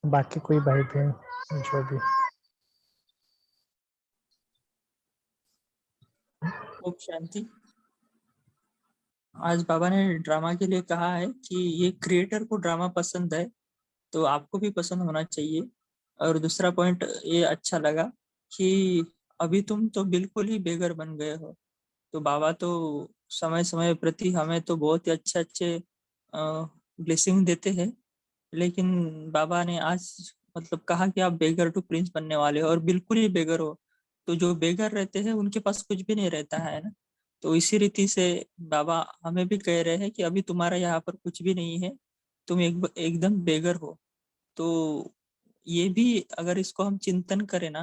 बाकी कोई भाई बहन जो भी। ओम शांति। आज बाबा ने ड्रामा के लिए कहा है कि ये क्रिएटर को ड्रामा पसंद है तो आपको भी पसंद होना चाहिए। और दूसरा पॉइंट ये अच्छा लगा कि अभी तुम तो बिल्कुल ही बेघर बन गए हो। तो बाबा तो समय समय प्रति हमें तो बहुत ही अच्छे अच्छे ब्लेसिंग देते हैं। लेकिन बाबा ने आज मतलब कहा कि आप बेगर टू प्रिंस बनने वाले हो और बिल्कुल ही बेगर हो। तो जो बेगर रहते हैं उनके पास कुछ भी नहीं रहता है ना। तो इसी रीति से बाबा हमें भी कह रहे हैं कि अभी तुम्हारा यहाँ पर कुछ भी नहीं है। तुम एकदम बेगर हो। तो ये भी अगर इसको हम चिंतन करें ना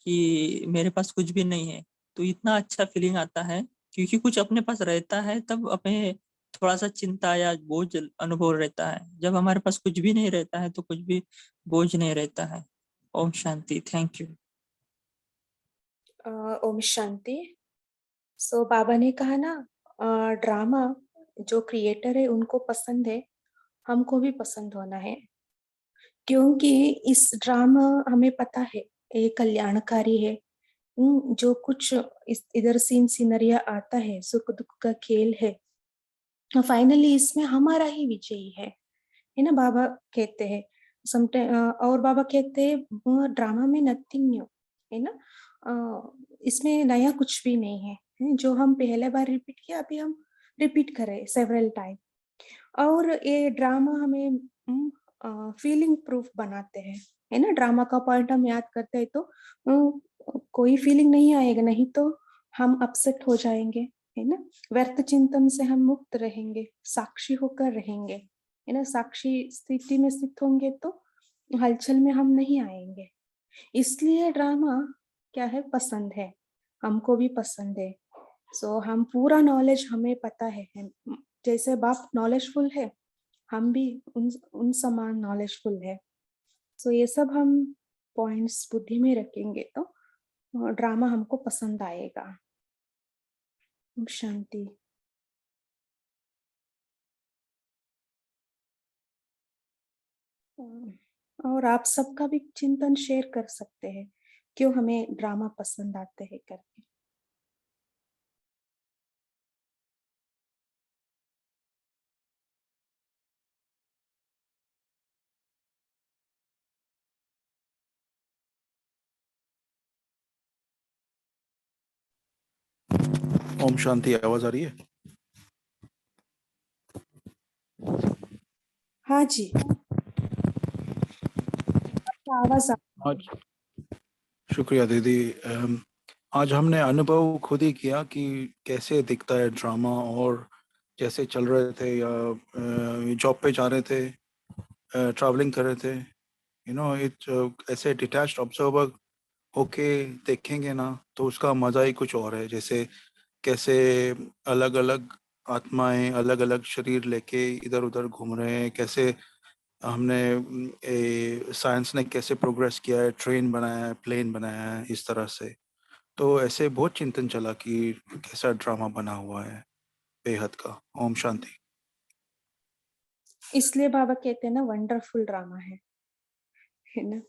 कि मेरे पास कुछ भी नहीं है, तो इतना अच्छा फीलिंग आता है। क्योंकि कुछ अपने पास रहता है तब हमें थोड़ा सा चिंता या बोझ अनुभव रहता है। जब हमारे पास कुछ भी नहीं रहता है तो कुछ भी बोझ नहीं रहता है। ओम शांति। Thank you. ओम शांति। सो बाबा ने कहा ना, ड्रामा जो क्रिएटर है उनको पसंद है, हमको भी पसंद होना है। क्योंकि इस ड्रामा हमें पता है ये कल्याणकारी है। जो कुछ इस इधर सीन सीनरिया आता है, सुख दुख का खेल है, फाइनली इसमें हमारा ही विजयी है ना। बाबा कहते हैं समटाइम, और बाबा कहते हैं ड्रामा में नथिंग न्यू, है ना। इसमें नया कुछ भी नहीं है, जो हम पहले बार रिपीट किया अभी हम रिपीट करें सेवरल टाइम। और ये ड्रामा हमें फीलिंग प्रूफ बनाते हैं, है ना। ड्रामा का पॉइंट हम याद करते हैं तो कोई फीलिंग नहीं आएगा, नहीं तो हम अपसेट हो जाएंगे, है ना। व्यर्थ चिंतन से हम मुक्त रहेंगे, साक्षी होकर रहेंगे, है ना। साक्षी स्थिति में स्थित होंगे तो हलचल में हम नहीं आएंगे। इसलिए ड्रामा क्या है, पसंद है, हमको भी पसंद है। सो हम पूरा नॉलेज हमें पता है, जैसे बाप नॉलेजफुल है, हम भी उन समान नॉलेजफुल है। सो ये सब हम पॉइंट्स बुद्धि में रखेंगे तो ड्रामा हमको पसंद आएगा। शांति। और आप सबका भी चिंतन शेयर कर सकते हैं, क्यों हमें ड्रामा पसंद आते हैं करके। ओम शांति। आवाज आ रही है? हाँ जी, आवाज आज शुक्रिया दीदी। आज हमने अनुभव खुद ही किया कि कैसे दिखता है ड्रामा। और जैसे चल रहे थे या जॉब पे जा रहे थे, ट्रैवलिंग कर रहे थे, ऐसे डिटैच्ड ऑब्जर्वर होके देखेंगे ना तो उसका मज़ा ही कुछ और है। जैसे कैसे अलग अलग आत्माएं अलग अलग शरीर लेके इधर उधर घूम रहे हैं, कैसे हमने साइंस ने कैसे प्रोग्रेस किया है, ट्रेन बनाया है, प्लेन बनाया है, इस तरह से। तो ऐसे बहुत चिंतन चला कि कैसा ड्रामा बना हुआ है बेहद का। ओम शांति। इसलिए बाबा कहते हैं ना, वंडरफुल ड्रामा है ना।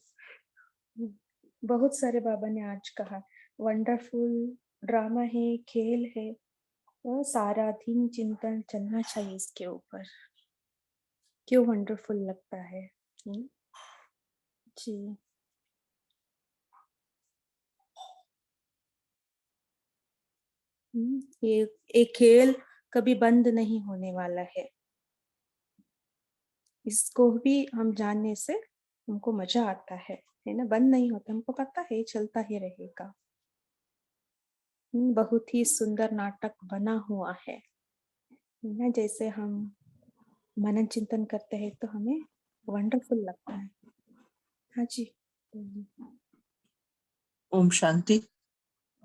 बहुत सारे बाबा ने आज कहा वंडरफुल ड्रामा है, खेल है। तो सारा दिन चिंतन चलना चाहिए इसके ऊपर, क्यों वंडरफुल लगता है। जी। ये एक खेल कभी बंद नहीं होने वाला है। इसको भी हम जानने से हमको मजा आता है ना। बंद नहीं होता, हमको पता है चलता ही रहेगा। बहुत ही सुंदर नाटक बना हुआ है ना। जैसे हम मनन चिंतन करते हैं तो हमें वंडरफुल लगता है। हाँ जी। ओम शांति।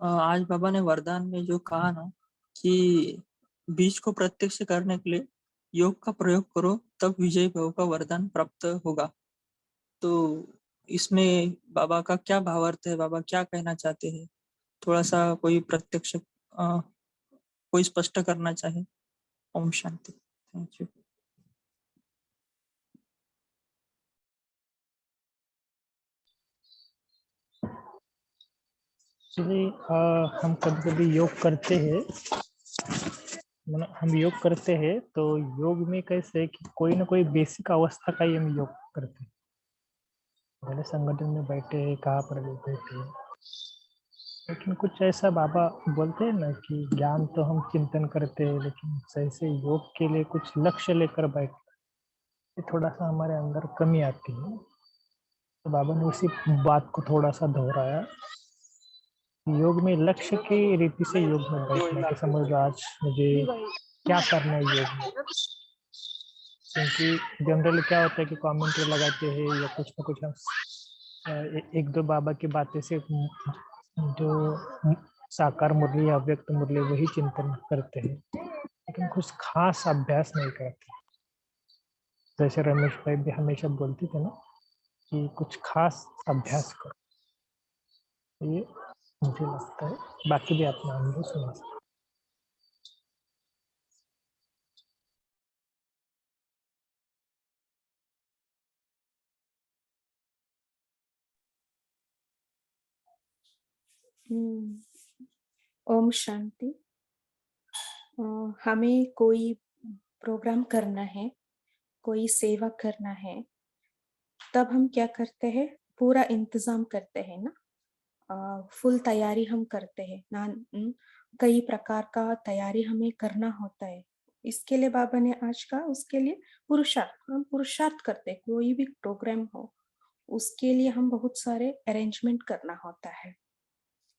आज बाबा ने वरदान में जो कहा ना कि बीज को प्रत्यक्ष करने के लिए योग का प्रयोग करो तब विजय भव का वरदान प्राप्त होगा। तो इसमें बाबा का क्या भावार्थ है, बाबा क्या कहना चाहते हैं? थोड़ा सा कोई प्रत्यक्ष कोई स्पष्ट करना चाहे। ओम शांति। Thank you. एक्चुअली हम कभी कभी योग करते हैं, मतलब हम योग करते हैं तो योग में कैसे है कि कोई ना कोई बेसिक अवस्था का ही हम योग करते हैं। भले संगठन में बैठे हैं, कहाँ पर भी बैठे हैं, लेकिन कुछ ऐसा बाबा बोलते हैं ना कि ज्ञान तो हम चिंतन करते हैं, लेकिन सही से योग के लिए कुछ लक्ष्य लेकर बैठते हैं, थोड़ा सा हमारे अंदर कमी आती है। तो बाबा ने उसी बात को थोड़ा सा दोहराया। योग में लक्ष्य की रीति से योग में बैठना, कि समझ लो आज मुझे क्या करना है योग में। क्योंकि जनरली क्या होता है कि कमेंट्री लगाते हैं या कुछ ना कुछ हम एक दो बाबा की बातें से जो साकार मुरली या अव्यक्त मुरली वही चिंतन करते हैं, लेकिन कुछ खास अभ्यास नहीं करते। जैसे रमेश भाई भी हमेशा बोलते थे ना कि कुछ खास अभ्यास करो। ये मुझे लगता है, बाकी भी अपना अनुभव सुना सकते। ओम शांति। हमें कोई प्रोग्राम करना है, कोई सेवा करना है, तब हम क्या करते हैं, पूरा इंतजाम करते हैं ना, फुल तैयारी हम करते हैं ना। कई प्रकार का तैयारी हमें करना होता है। इसके लिए बाबा ने आज कहा, उसके लिए पुरुषार्थ, हम पुरुषार्थ करते हैं। कोई भी प्रोग्राम हो उसके लिए हम बहुत सारे अरेंजमेंट करना होता है।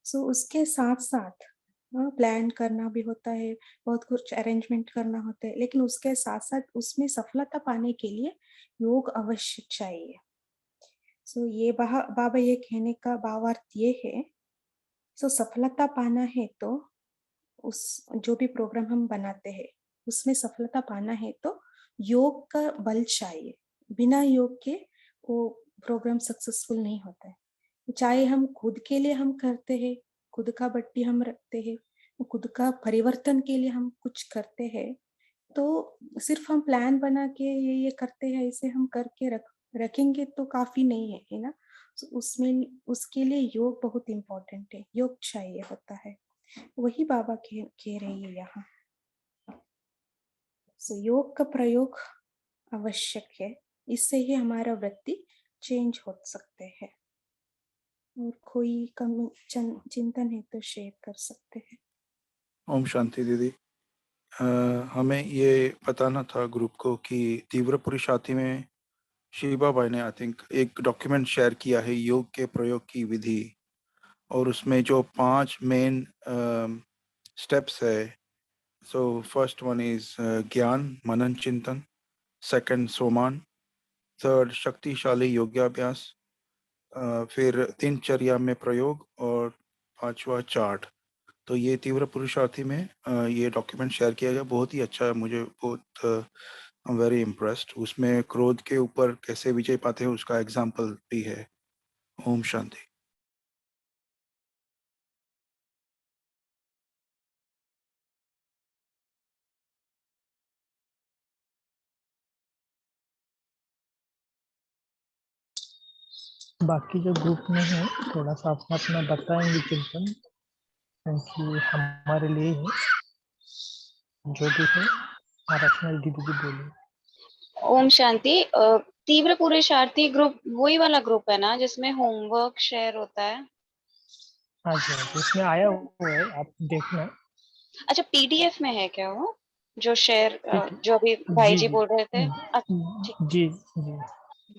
सो उसके साथ साथ प्लान करना भी होता है, बहुत कुछ अरेंजमेंट करना होता है, लेकिन उसके साथ साथ उसमें सफलता पाने के लिए योग अवश्य चाहिए। सो ये बाबा ये कहने का भावार्थ ये है, सो सफलता पाना है तो उस जो भी प्रोग्राम हम बनाते हैं उसमें सफलता पाना है तो योग का बल चाहिए। बिना योग के वो प्रोग्राम सक्सेसफुल नहीं होता है। चाहे हम खुद के लिए हम करते हैं, खुद का बट्टी हम रखते हैं, खुद का परिवर्तन के लिए हम कुछ करते हैं, तो सिर्फ हम प्लान बना के ये करते हैं, ऐसे हम करके रखेंगे तो काफी नहीं है ना। उसमें उसके लिए योग बहुत इम्पोर्टेंट है, योग चाहिए होता है। वही बाबा कह रही है यहाँ। योग का प्रयोग आवश्यक है, इससे ही हमारा वृत्ति चेंज हो सकते हैं। और कोई कम चिंतन है तो शेयर कर सकते हैं। ओम शांति दीदी। हमें ये बताना था ग्रुप को कि तीव्र पुरुषार्थी में शिवा भाई ने आई थिंक एक डॉक्यूमेंट शेयर किया है योग के प्रयोग की विधि, और उसमें जो 5 मेन स्टेप्स है। सो फर्स्ट वन इज ज्ञान मनन चिंतन, सेकंड सोमान, थर्ड शक्तिशाली योगाभ्यास, फिर दिनचर्या में प्रयोग, और पांचवा चार्ट। तो ये तीव्र पुरुषार्थी में ये डॉक्यूमेंट शेयर किया गया, बहुत ही अच्छा है। मुझे बहुत आई एम वेरी इम्प्रेस्ड। उसमें क्रोध के ऊपर कैसे विजय पाते हैं उसका एग्जाम्पल भी है। ओम शांति। बाकी जो ग्रुप में है थोड़ा सा अपना अपना बताएंगे चिंतन, क्योंकि हमारे लिए है जो भी है। रचना दीदी भी बोली। ओम शांति। तीव्र पुरुषार्थी ग्रुप वही वाला ग्रुप है ना जिसमें होमवर्क शेयर होता है? हाँ जी, हाँ जी, इसमें आया हुआ है, आप देखना। अच्छा, पीडीएफ में है क्या वो जो शेयर, ठीक जो अभी भाई जी जी बोल रहे थे? ठीक, जी जी।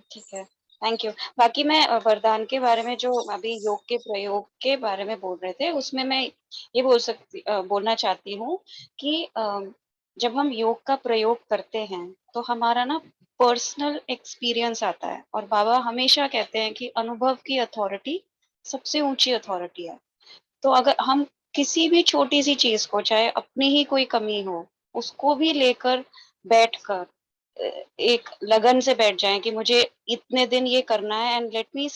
ठीक है, थैंक यू। बाकी मैं वरदान के बारे में, जो अभी योग के प्रयोग के बारे में बोल रहे थे, उसमें मैं ये बोलना चाहती हूँ कि जब हम योग का प्रयोग करते हैं तो हमारा ना पर्सनल एक्सपीरियंस आता है, और बाबा हमेशा कहते हैं कि अनुभव की अथॉरिटी सबसे ऊंची अथॉरिटी है। तो अगर हम किसी भी छोटी सी चीज को, चाहे अपनी ही कोई कमी हो, उसको भी लेकर बैठकर एक लगन से बैठ जाएं कि मुझे इतने दिन ये करना है, एंड लेट मी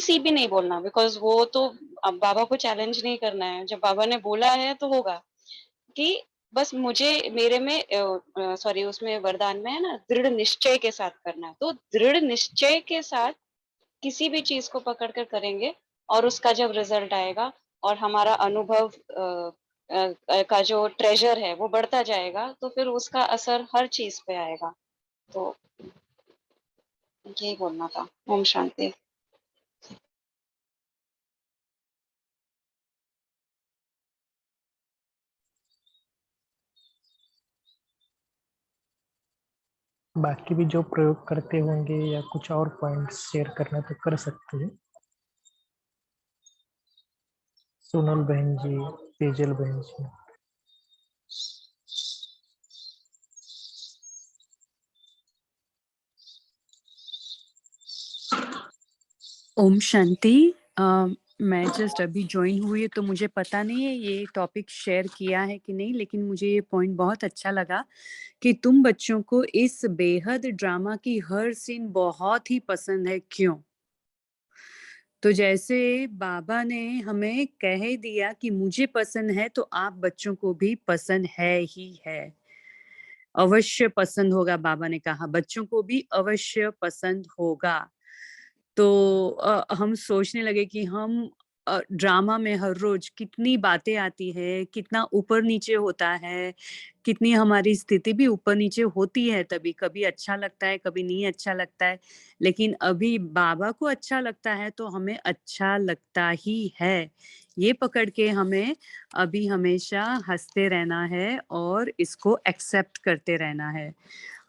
सी भी नहीं बोलना, बिकॉज वो तो अब बाबा को चैलेंज नहीं करना है। जब बाबा ने बोला है तो होगा, कि बस मुझे मेरे में सॉरी उसमें वरदान में है ना, दृढ़ निश्चय के साथ करना है। तो दृढ़ निश्चय के साथ किसी भी चीज को पकड़ कर करेंगे और उसका जब रिजल्ट आएगा और हमारा अनुभव का जो ट्रेजर है वो बढ़ता जाएगा, तो फिर उसका असर हर चीज पे आएगा। तो यही बोलना था। ओम शांति। बाकी भी जो प्रयोग करते होंगे या कुछ और पॉइंट्स शेयर करना तो कर सकते हैं। सोनल बहन जी, तेजल बहन जी। ओम शांति। मैं जस्ट अभी ज्वाइन हुई है तो मुझे पता नहीं है ये टॉपिक शेयर किया है कि नहीं, लेकिन मुझे ये पॉइंट बहुत अच्छा लगा कि तुम बच्चों को इस बेहद ड्रामा की हर सीन बहुत ही पसंद है। क्यों? तो जैसे बाबा ने हमें कह दिया कि मुझे पसंद है, तो आप बच्चों को भी पसंद है ही है, अवश्य पसंद होगा। बाबा ने कहा बच्चों को भी अवश्य पसंद होगा। तो हम सोचने लगे कि हम ड्रामा में हर रोज कितनी बातें आती है, कितना ऊपर नीचे होता है, कितनी हमारी स्थिति भी ऊपर नीचे होती है। तभी कभी अच्छा लगता है, कभी नहीं अच्छा लगता है, लेकिन अभी बाबा को अच्छा लगता है तो हमें अच्छा लगता ही है। ये पकड़ के हमें अभी हमेशा हंसते रहना है और इसको एक्सेप्ट करते रहना है।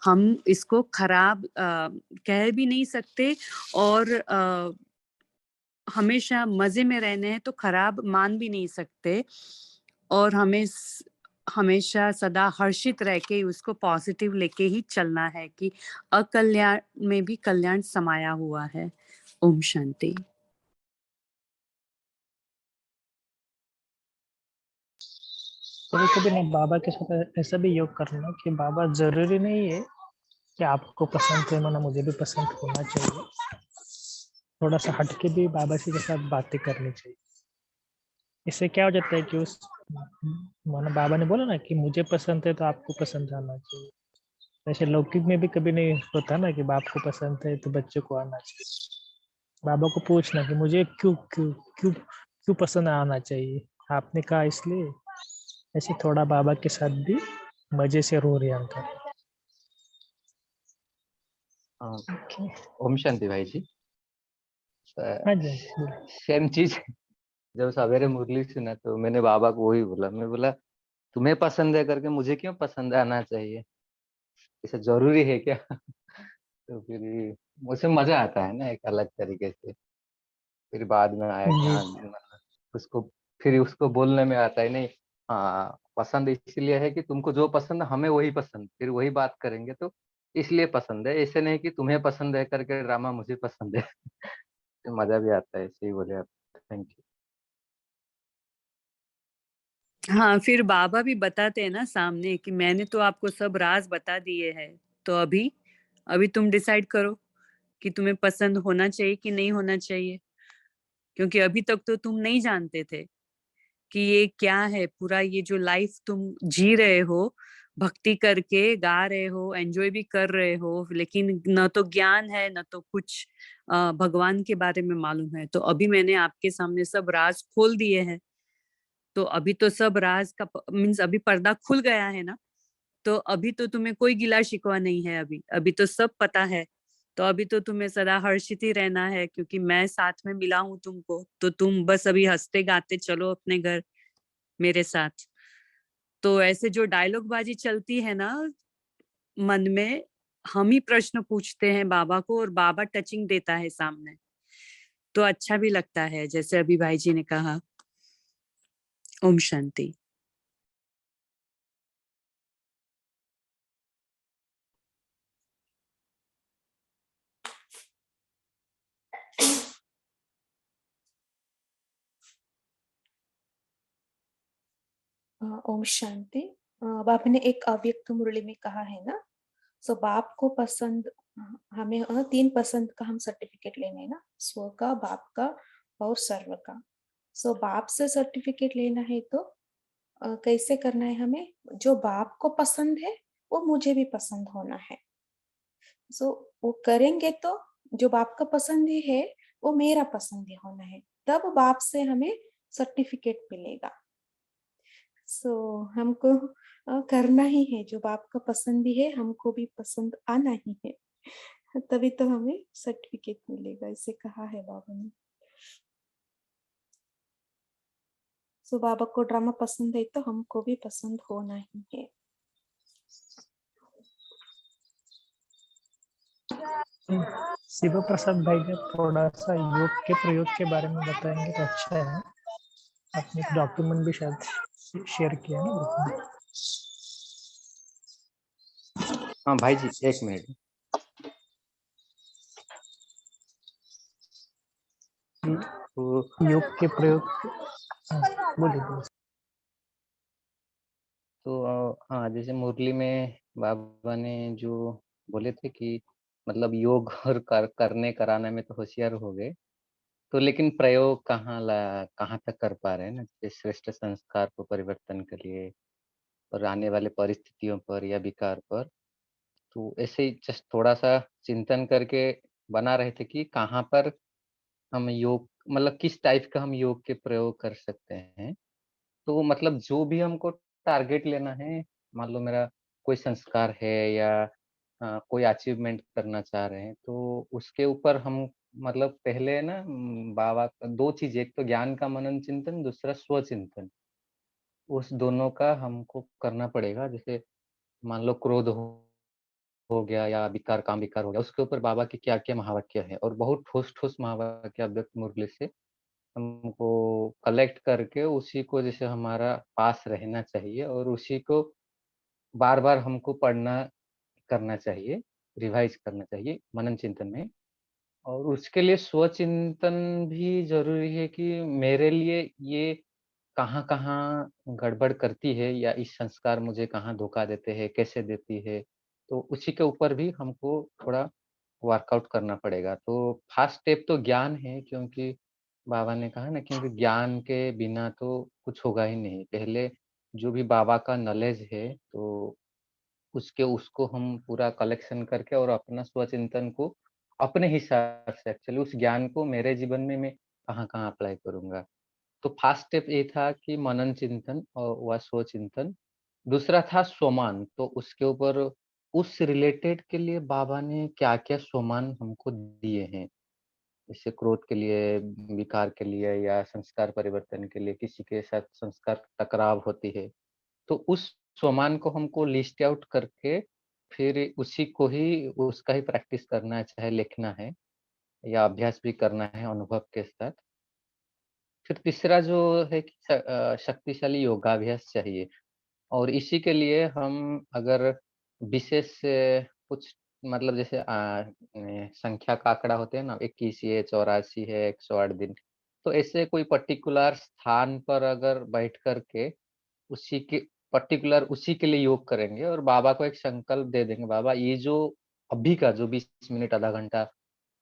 हम इसको खराब कह भी नहीं सकते और हमेशा मजे में रहने हैं तो खराब मान भी नहीं सकते, और हमें हमेशा सदा हर्षित रह के उसको पॉजिटिव लेके ही चलना है कि अकल्याण में भी कल्याण समाया हुआ है। ओम शांति। कभी कभी ना बाबा के साथ ऐसा भी योग करना कि बाबा जरूरी नहीं है कि आपको पसंद है माना मुझे भी पसंद होना चाहिए। थोड़ा सा हटके भी बाबा जी के साथ बातें करनी चाहिए। इससे क्या हो जाता है कि उस माना बाबा ने बोला ना कि मुझे पसंद है तो आपको पसंद आना चाहिए। वैसे लौकिक में भी कभी नहीं होता ना कि बाप को पसंद है तो बच्चे को आना चाहिए। बाबा को पूछना कि मुझे क्यों क्यों क्यों क्यों पसंद आना चाहिए, आपने कहा इसलिए। ऐसे थोड़ा बाबा के साथ भी मजे से रो रहे अंकल। ओम शांति भाई जी। हाँ जी सेम चीज जब सवेरे मुरली सुना तो मैंने बाबा को वही बोला। मैं बोला तुम्हें पसंद है करके मुझे क्यों पसंद आना चाहिए, इसे जरूरी है क्या? तो फिर मुझे मजा आता है ना एक अलग तरीके से। फिर बाद में आया कि जी। हाँ मतलब उसको फिर उसको बोलने में आता है नहीं। हाँ पसंद इसलिए है कि तुमको जो पसंद है हमें वही पसंद, फिर वही बात करेंगे तो इसलिए पसंद है, ऐसे नहीं कि तुम्हें पसंद है करके ड्रामा मुझे पसंद है। तो मजा भी आता है, सही बोले आप। Thank you. हाँ, फिर बाबा भी बताते हैं ना सामने कि मैंने तो आपको सब राज बता दिए हैं, तो अभी अभी तुम डिसाइड करो कि तुम्हें पसंद होना चाहिए कि नहीं होना चाहिए। क्योंकि अभी तक तो तुम नहीं जानते थे कि ये क्या है। पूरा ये जो लाइफ तुम जी रहे हो, भक्ति करके गा रहे हो, एंजॉय भी कर रहे हो, लेकिन न तो ज्ञान है न तो कुछ भगवान के बारे में मालूम है। तो अभी मैंने आपके सामने सब राज खोल दिए हैं, तो अभी तो सब राज का मीन्स अभी पर्दा खुल गया है ना। तो अभी तो तुम्हें कोई गिला शिकवा नहीं है, अभी अभी तो सब पता है। तो अभी तो तुम्हें सदा हर्षित ही रहना है, क्योंकि मैं साथ में मिला हूं तुमको। तो तुम बस अभी हंसते गाते चलो अपने घर मेरे साथ। तो ऐसे जो डायलॉग बाजी चलती है ना मन में, हम ही प्रश्न पूछते हैं बाबा को और बाबा टचिंग देता है सामने, तो अच्छा भी लगता है, जैसे अभी भाई जी ने कहा। ओम शांति। ओम शांति। बाबा ने एक अव्यक्त मुरली में कहा है ना, सो बाप को पसंद, हमें 3 पसंद का हम सर्टिफिकेट लेना है ना, स्व का, बाप का और सर्व का। सो बाप से सर्टिफिकेट लेना है तो कैसे करना है हमें? जो बाप को पसंद है वो मुझे भी पसंद होना है। सो वो करेंगे तो जो बाप का पसंद है वो मेरा पसंद होना है, तब बाप से हमें सर्टिफिकेट मिलेगा। सो हमको करना ही है, जो बाप का पसंद भी है हमको भी पसंद आना ही है, तभी तो हमें सर्टिफिकेट मिलेगा, इसे कहा है बाबा ने। सो बाबा को ड्रामा पसंद है तो हमको भी पसंद होना ही है। शिव प्रसाद भाई ने थोड़ा सा योग के प्रयोग के बारे में बताएंगे तो अच्छा है। आपने एक डॉक्यूमेंट भी शायद शेयर किया ना ग्रुप में। हाँ भाई जी, 1 मिनट। तो योग के प्रयोग। हाँ, बोलिए बोलिए। हाँ, जैसे मुरली में बाबा ने जो बोले थे कि मतलब योग और करने कराने में तो होशियार हो गए, तो लेकिन प्रयोग कहाँ तक कर पा रहे हैं ना, जैसे श्रेष्ठ संस्कार को परिवर्तन के लिए और आने वाले परिस्थितियों पर या विकार पर। तो ऐसे ही जस्ट थोड़ा-सा चिंतन करके बना रहे थे कि कहाँ पर हम योग मतलब किस टाइप का हम योग के प्रयोग कर सकते हैं। तो मतलब जो भी हमको टारगेट लेना है, मान लो मेरा कोई संस्कार है या कोई अचीवमेंट करना चाह रहे हैं, तो उसके ऊपर हम मतलब पहले ना बाबा 2 चीज़, एक तो ज्ञान का मनन चिंतन, दूसरा स्वचिंतन। उस दोनों का हमको करना पड़ेगा। जैसे मान लो क्रोध हो गया या विकार, काम विकार हो गया, उसके ऊपर बाबा के क्या-क्या महावाक्य हैं और बहुत ठोस-ठोस महावाक्य अव्यक्त मुरली से हमको कलेक्ट करके उसी को जैसे हमारा पास रहना चाहिए और उसी को बार-बार हमको पढ़ना करना चाहिए, रिवाइज़ करना चाहिए मनन चिंतन में। और उसके लिए स्वचिंतन भी ज़रूरी है कि मेरे लिए ये कहाँ-कहाँ गड़बड़ करती है या इस संस्कार मुझे कहाँ धोखा देते हैं, कैसे देती है। तो उसी के ऊपर भी हमको थोड़ा वर्कआउट करना पड़ेगा। तो फर्स्ट स्टेप तो ज्ञान है, क्योंकि बाबा ने कहा ना, क्योंकि ज्ञान के बिना तो कुछ होगा ही नहीं। पहले जो भी बाबा का नॉलेज है तो उसको हम पूरा कलेक्शन करके और अपना स्वचिंतन को अपने हिसाब से एक्चुअली उस ज्ञान को मेरे जीवन में मैं कहाँ-कहाँ अप्लाई करूँगा। तो फर्स्ट स्टेप ये था कि मनन चिंतन और व स्वचिंतन। दूसरा था सोमान, तो उसके ऊपर उस रिलेटेड के लिए बाबा ने क्या-क्या सोमान हमको दिए हैं। जैसे क्रोध के लिए, विकार के लिए या संस्कार परिवर्तन के लिए, किसी के साथ संस्कार टकराव होती है। तो उस सोमान को हमको लिस्ट आउट करके फिर उसी को ही उसका ही प्रैक्टिस करना है, चाहे लिखना है या अभ्यास भी करना है अनुभव के साथ। फिर तीसरा जो है कि शक्तिशाली योगाभ्यास चाहिए और इसी के लिए हम अगर विशेष कुछ मतलब जैसे संख्या का आंकड़ा होते हैं ना, 21 है, 84 है, 108 दिन, तो ऐसे कोई पर्टिकुलर स्थान पर अगर बैठ कर के उसी के उसी के लिए योग करेंगे और बाबा को एक संकल्प दे देंगे, बाबा ये जो अभी का जो 20 मिनट, आधा घंटा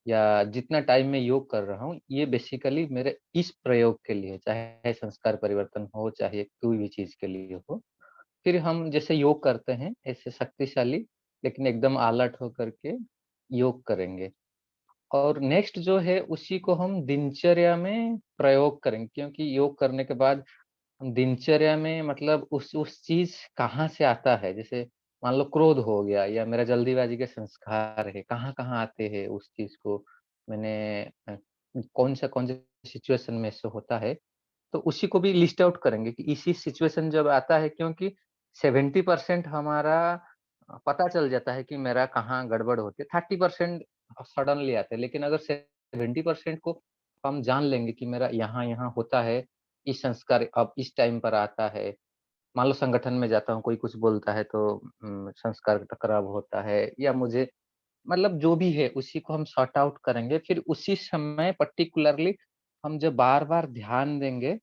या जितना टाइम मैं योग कर रहा हूँ, ये बेसिकली मेरे इस प्रयोग के लिए, चाहे संस्कार परिवर्तन हो, चाहे कोई भी चीज़ के लिए हो। फिर हम जैसे योग करते हैं, ऐसे शक्तिशाली लेकिन एकदम अलर्ट होकर के योग करेंगे। और नेक्स्ट जो है उसी को हम दिनचर्या में प्रयोग करेंगे, क्योंकि योग करने के बाद हम दिनचर्या में मतलब उस चीज़ कहाँ से आता है, जैसे मान लो क्रोध हो गया या मेरा जल्दीबाजी के संस्कार है, कहाँ-कहाँ आते हैं उस चीज़ को मैंने कौन-सा सिचुएशन में ऐसे होता है, तो उसी को भी लिस्ट आउट करेंगे कि इसी सिचुएशन जब आता है, क्योंकि 70% हमारा पता चल जाता है कि मेरा कहाँ गड़बड़ होती है, 30% सडनली आते हैं। लेकिन अगर 70% को हम जान लेंगे कि मेरा यहाँ-यहाँ होता है, इस संस्कार अब इस टाइम पर आता है। मान लो संगठन में जाता हूँ, कोई कुछ बोलता है तो संस्कार का टकराव होता है या मुझे मतलब जो भी है उसी को हम सॉर्ट आउट करेंगे। फिर उसी समय पर्टिकुलरली हम जब बार-बार ध्यान देंगे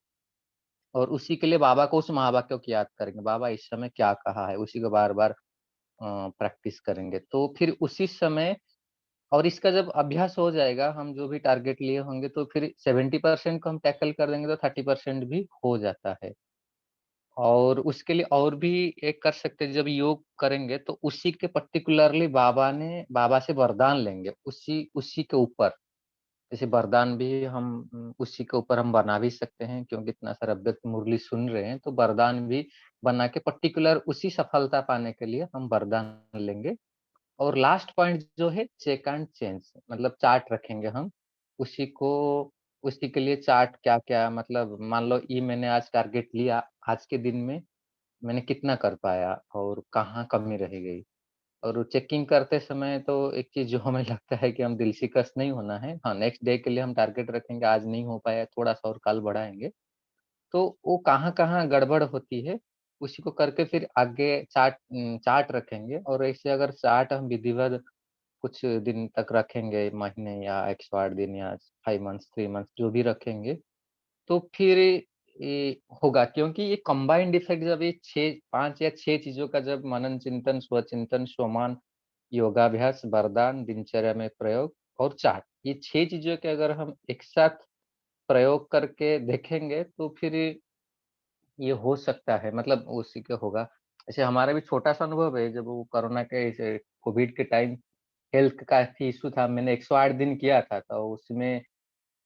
और उसी के लिए बाबा को उस महावाक्य को याद करेंगे। बाबा इस समय क्या कहा है? उसी को बार-बार प्रैक्टिस करेंगे। तो फिर उसी समय और इसका जब अभ्यास हो जाएगा, हम जो भी टारगेट लिए होंगे तो फिर 70% को हम टैकल कर देंगे तो 30% भी हो जाता है। और उसके लिए और भी एक कर सकते हैं, जब योग करेंगे तो उसी के पर्टिकुलरली बाबा से वरदान लेंगे, उसी उसी के ऊपर। जैसे वरदान भी हम उसी के ऊपर हम बना भी सकते हैं, क्योंकि इतना सारा अव्यक्त मुरली सुन रहे हैं, तो वरदान भी बना के पर्टिकुलर उसी सफलता पाने के लिए हम वरदान लेंगे। और लास्ट पॉइंट जो है चेक एंड चेंज, मतलब चार्ट रखेंगे हम, उसी को उसी के लिए चार्ट क्या-क्या, मतलब मान लो ये मैंने आज टारगेट लिया, आज के दिन में मैंने कितना कर पाया और कहाँ कमी रह गई। और चेकिंग करते समय तो एक चीज़ जो हमें लगता है कि हम दिलशिकस्त नहीं होना है। हाँ, नेक्स्ट डे के लिए हम टारगेट रखेंगे, आज नहीं हो पाया, थोड़ा-सा और कल बढ़ाएँगे। तो वो कहाँ-कहाँ गड़बड़ होती है, उसी को करके फिर आगे चार्ट रखेंगे। और ऐसे अगर चार्ट हम विधिवत कुछ दिन तक रखेंगे, महीने या 108 दिन या 5 मंथ्स, 3 मंथ्स जो भी रखेंगे, तो फिर ये होगा, क्योंकि ये कंबाइंड इफेक्ट जब ये 6 5 या 6 चीज़ों का जब मनन चिंतन, स्वचिंतन, सोमान, योगाभ्यास, वरदान, दिनचर्या में प्रयोग और चार्ट, ये 6 चीज़ों के अगर हम एक साथ प्रयोग करके देखेंगे, तो फिर ये हो सकता है, मतलब उसी का होगा। ऐसे हमारा भी छोटा-सा अनुभव है, जब वो कोरोना के ऐसे कोविड के टाइम हेल्थ का काफ़ी इश्यू था, मैंने 108 दिन किया था, तो उसमें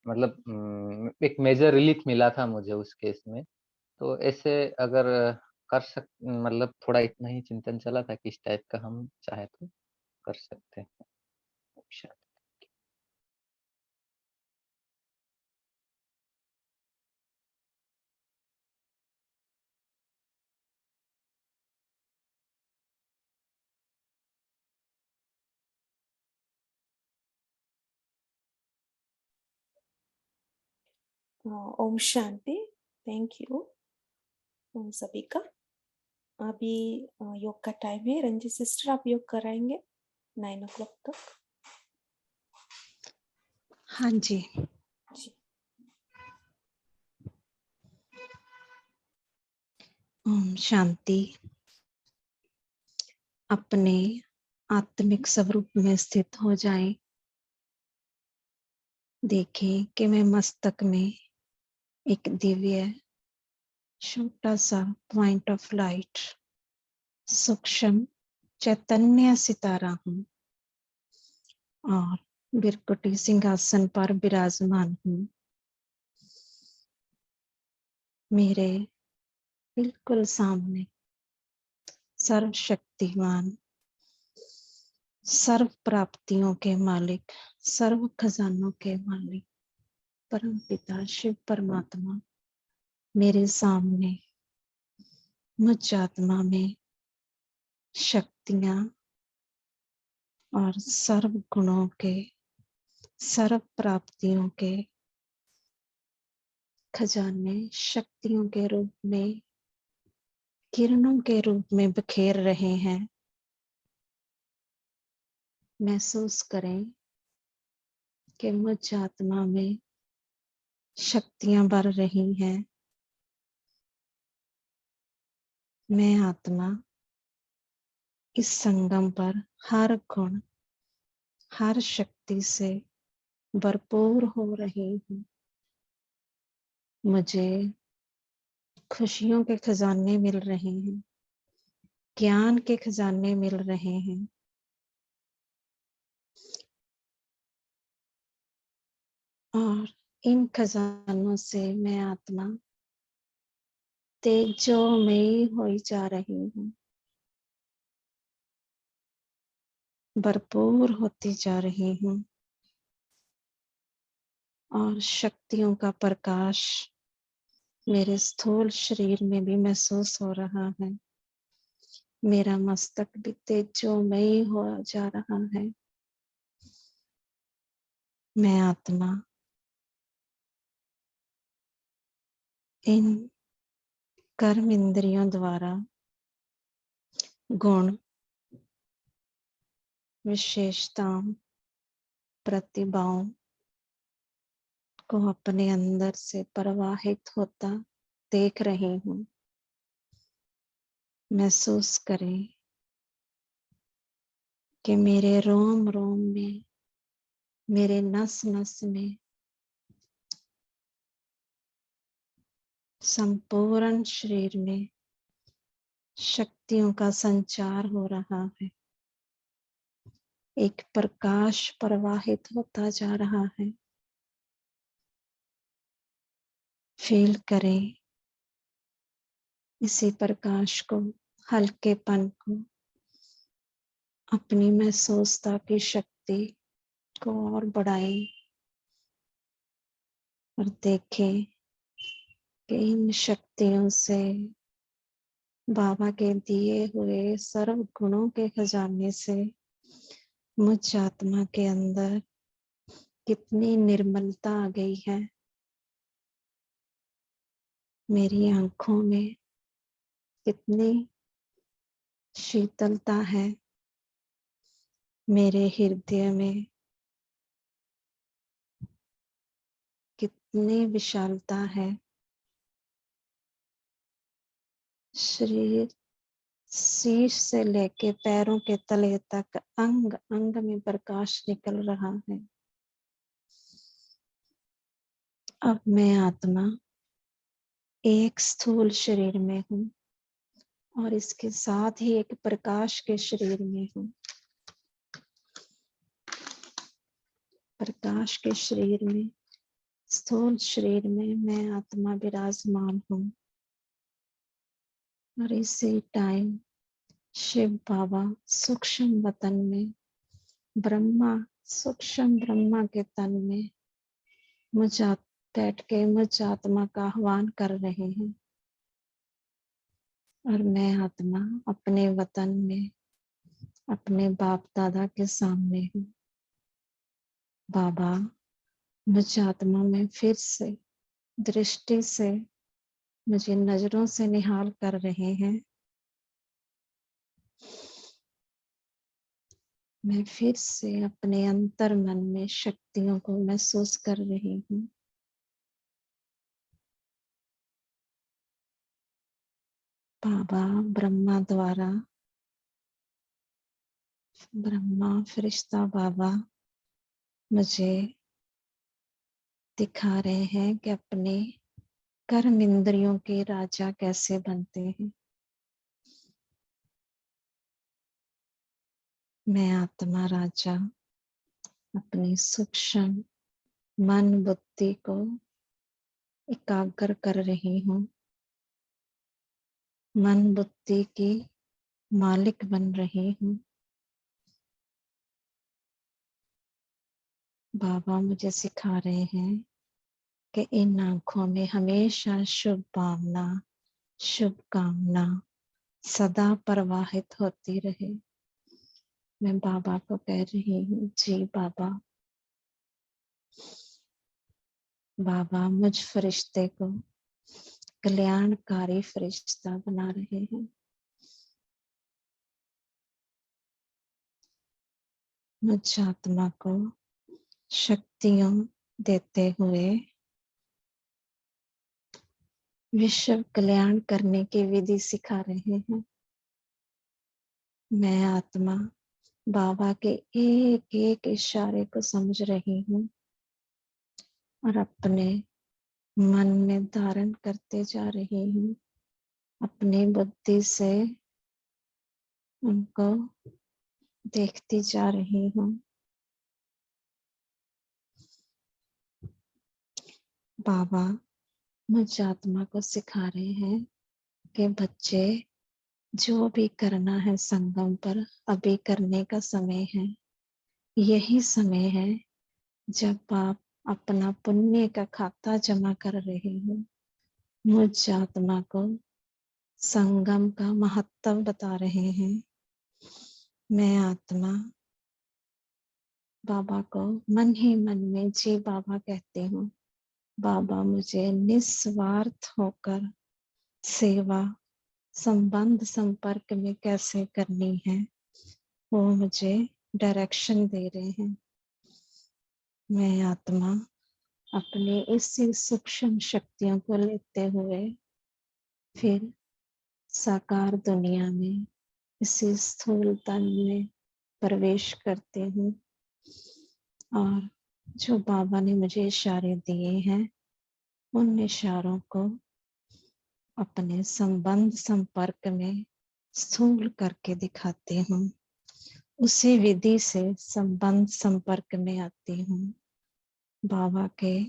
मतलब एक मेजर रिलीफ मिला था मुझे उस केस में। तो ऐसे अगर मतलब थोड़ा इतना ही चिंतन चला था कि इस टाइप का हम चाहे तो कर सकते हैं। अच्छा। ओम शांति। थैंक यू सभी का। अभी योग का टाइम है। रंजी सिस्टर, आप योग कराएंगे 9 o'clock तक? हाँ जी। जी। ओम शांति। अपने आत्मिक स्वरूप में स्थित हो जाएं। देखें कि मैं मस्तक में एक दिव्य छोटा सा पॉइंट ऑफ लाइट, सूक्ष्म चैतन्य सितारा हूँ और बिरकुटी सिंहासन पर विराजमान हूँ। मेरे बिल्कुल सामने सर्वशक्तिमान, सर्व प्राप्तियों के मालिक, सर्व खजानों के मालिक परम पिता शिव परमात्मा मेरे सामने मुझ आत्मा में शक्तियां और सर्व गुणों के, सर्व प्राप्तियों के खजाने शक्तियों के रूप में, किरणों के रूप में बिखेर रहे हैं। महसूस करें कि मुझ आत्मा में शक्तियां बढ़ रही हैं। मैं आत्मा इस संगम पर हर गुण, हर शक्ति से भरपूर हो रही हूँ। मुझे खुशियों के खजाने मिल रहे हैं, ज्ञान के खजाने मिल रहे हैं। और इन खजानों से मैं आत्मा तेजोमयी होई जा रही हूँ, भरपूर होती जा रही हूँ और शक्तियों का प्रकाश मेरे स्थूल शरीर में भी महसूस हो रहा है। मेरा मस्तक भी तेजोमयी हो जा रहा है। मैं आत्मा इन कर्म इंद्रियों द्वारा गुण, विशेषताओं, प्रतिभाओं को अपने अंदर से प्रवाहित होता देख रही हूँ। महसूस करें कि मेरे रोम रोम में, मेरे नस नस में संपूर्ण शरीर में शक्तियों का संचार हो रहा है। एक प्रकाश प्रवाहित होता जा रहा है। फील करें इसी प्रकाश को, हल्केपन को, अपनी महसूसता की शक्ति को और बढ़ाएं और देखें कि इन शक्तियों से, बाबा के दिए हुए सर्व गुणों के खजाने से मुझ आत्मा के अंदर कितनी निर्मलता आ गई है। मेरी आंखों में कितनी शीतलता है, मेरे हृदय में कितनी विशालता है। शरीर शीश से लेके पैरों के तले तक अंग अंग में प्रकाश निकल रहा है। अब मैं आत्मा एक स्थूल शरीर में हूँ और इसके साथ ही एक प्रकाश के शरीर में हूँ। प्रकाश के शरीर में, स्थूल शरीर में मैं आत्मा विराजमान हूँ और इसी टाइम शिव बाबा सूक्ष्म वतन में, ब्रह्मा सूक्ष्म ब्रह्मा के तन में बैठ के मुझ आत्मा का आह्वान कर रहे हैं और मैं आत्मा अपने वतन में अपने बाप दादा के सामने हूँ। बाबा मुझ आत्मा में फिर से दृष्टि से मुझे नजरों से निहाल कर रहे हैं। मैं फिर से अपने अंतर मन में शक्तियों को महसूस कर रही हूँ। बाबा ब्रह्मा द्वारा, ब्रह्मा फरिश्ता बाबा मुझे दिखा रहे हैं कि अपने कर्म इंद्रियों के राजा कैसे बनते हैं। मैं आत्मा राजा अपनी सूक्ष्म मन बुद्धि को एकाग्र कर रही हूँ। मन बुद्धि की मालिक बन रही हूँ। बाबा मुझे सिखा रहे हैं कि इन आंखों में हमेशा शुभ भावना, शुभ कामना सदा प्रवाहित होती रहे। मैं बाबा को कह रही हूँ, जी बाबा। बाबा मुझ फरिश्ते को कल्याणकारी फरिश्ता बना रहे हैं। मुझ आत्मा को शक्तियों देते हुए विश्व कल्याण करने की विधि सिखा रहे हैं। मैं आत्मा बाबा के एक एक इशारे को समझ रही हूँ और अपने मन में धारण करते जा रही हूँ। अपनी बुद्धि से उनको देखती जा रही हूँ। बाबा मुझ आत्मा को सिखा रहे हैं कि बच्चे जो भी करना है संगम पर अभी करने का समय है। यही समय है जब आप अपना पुण्य का खाता जमा कर रहे हो। मुझ आत्मा को संगम का महत्व बता रहे हैं। मैं आत्मा बाबा को मन ही मन में जी बाबा कहती हूँ। बाबा मुझे निस्वार्थ होकर सेवा संबंध संपर्क में कैसे करनी है वो मुझे डायरेक्शन दे रहे हैं। मैं आत्मा अपने इसी सूक्ष्म शक्तियों को लेते हुए फिर साकार दुनिया में इसी स्थूल तन में प्रवेश करते हूँ और जो बाबा ने मुझे इशारे दिए हैं उन इशारों को अपने संबंध संपर्क में स्थूल करके दिखाती हूँ। उसी विधि से संबंध संपर्क में आती हूँ। बाबा के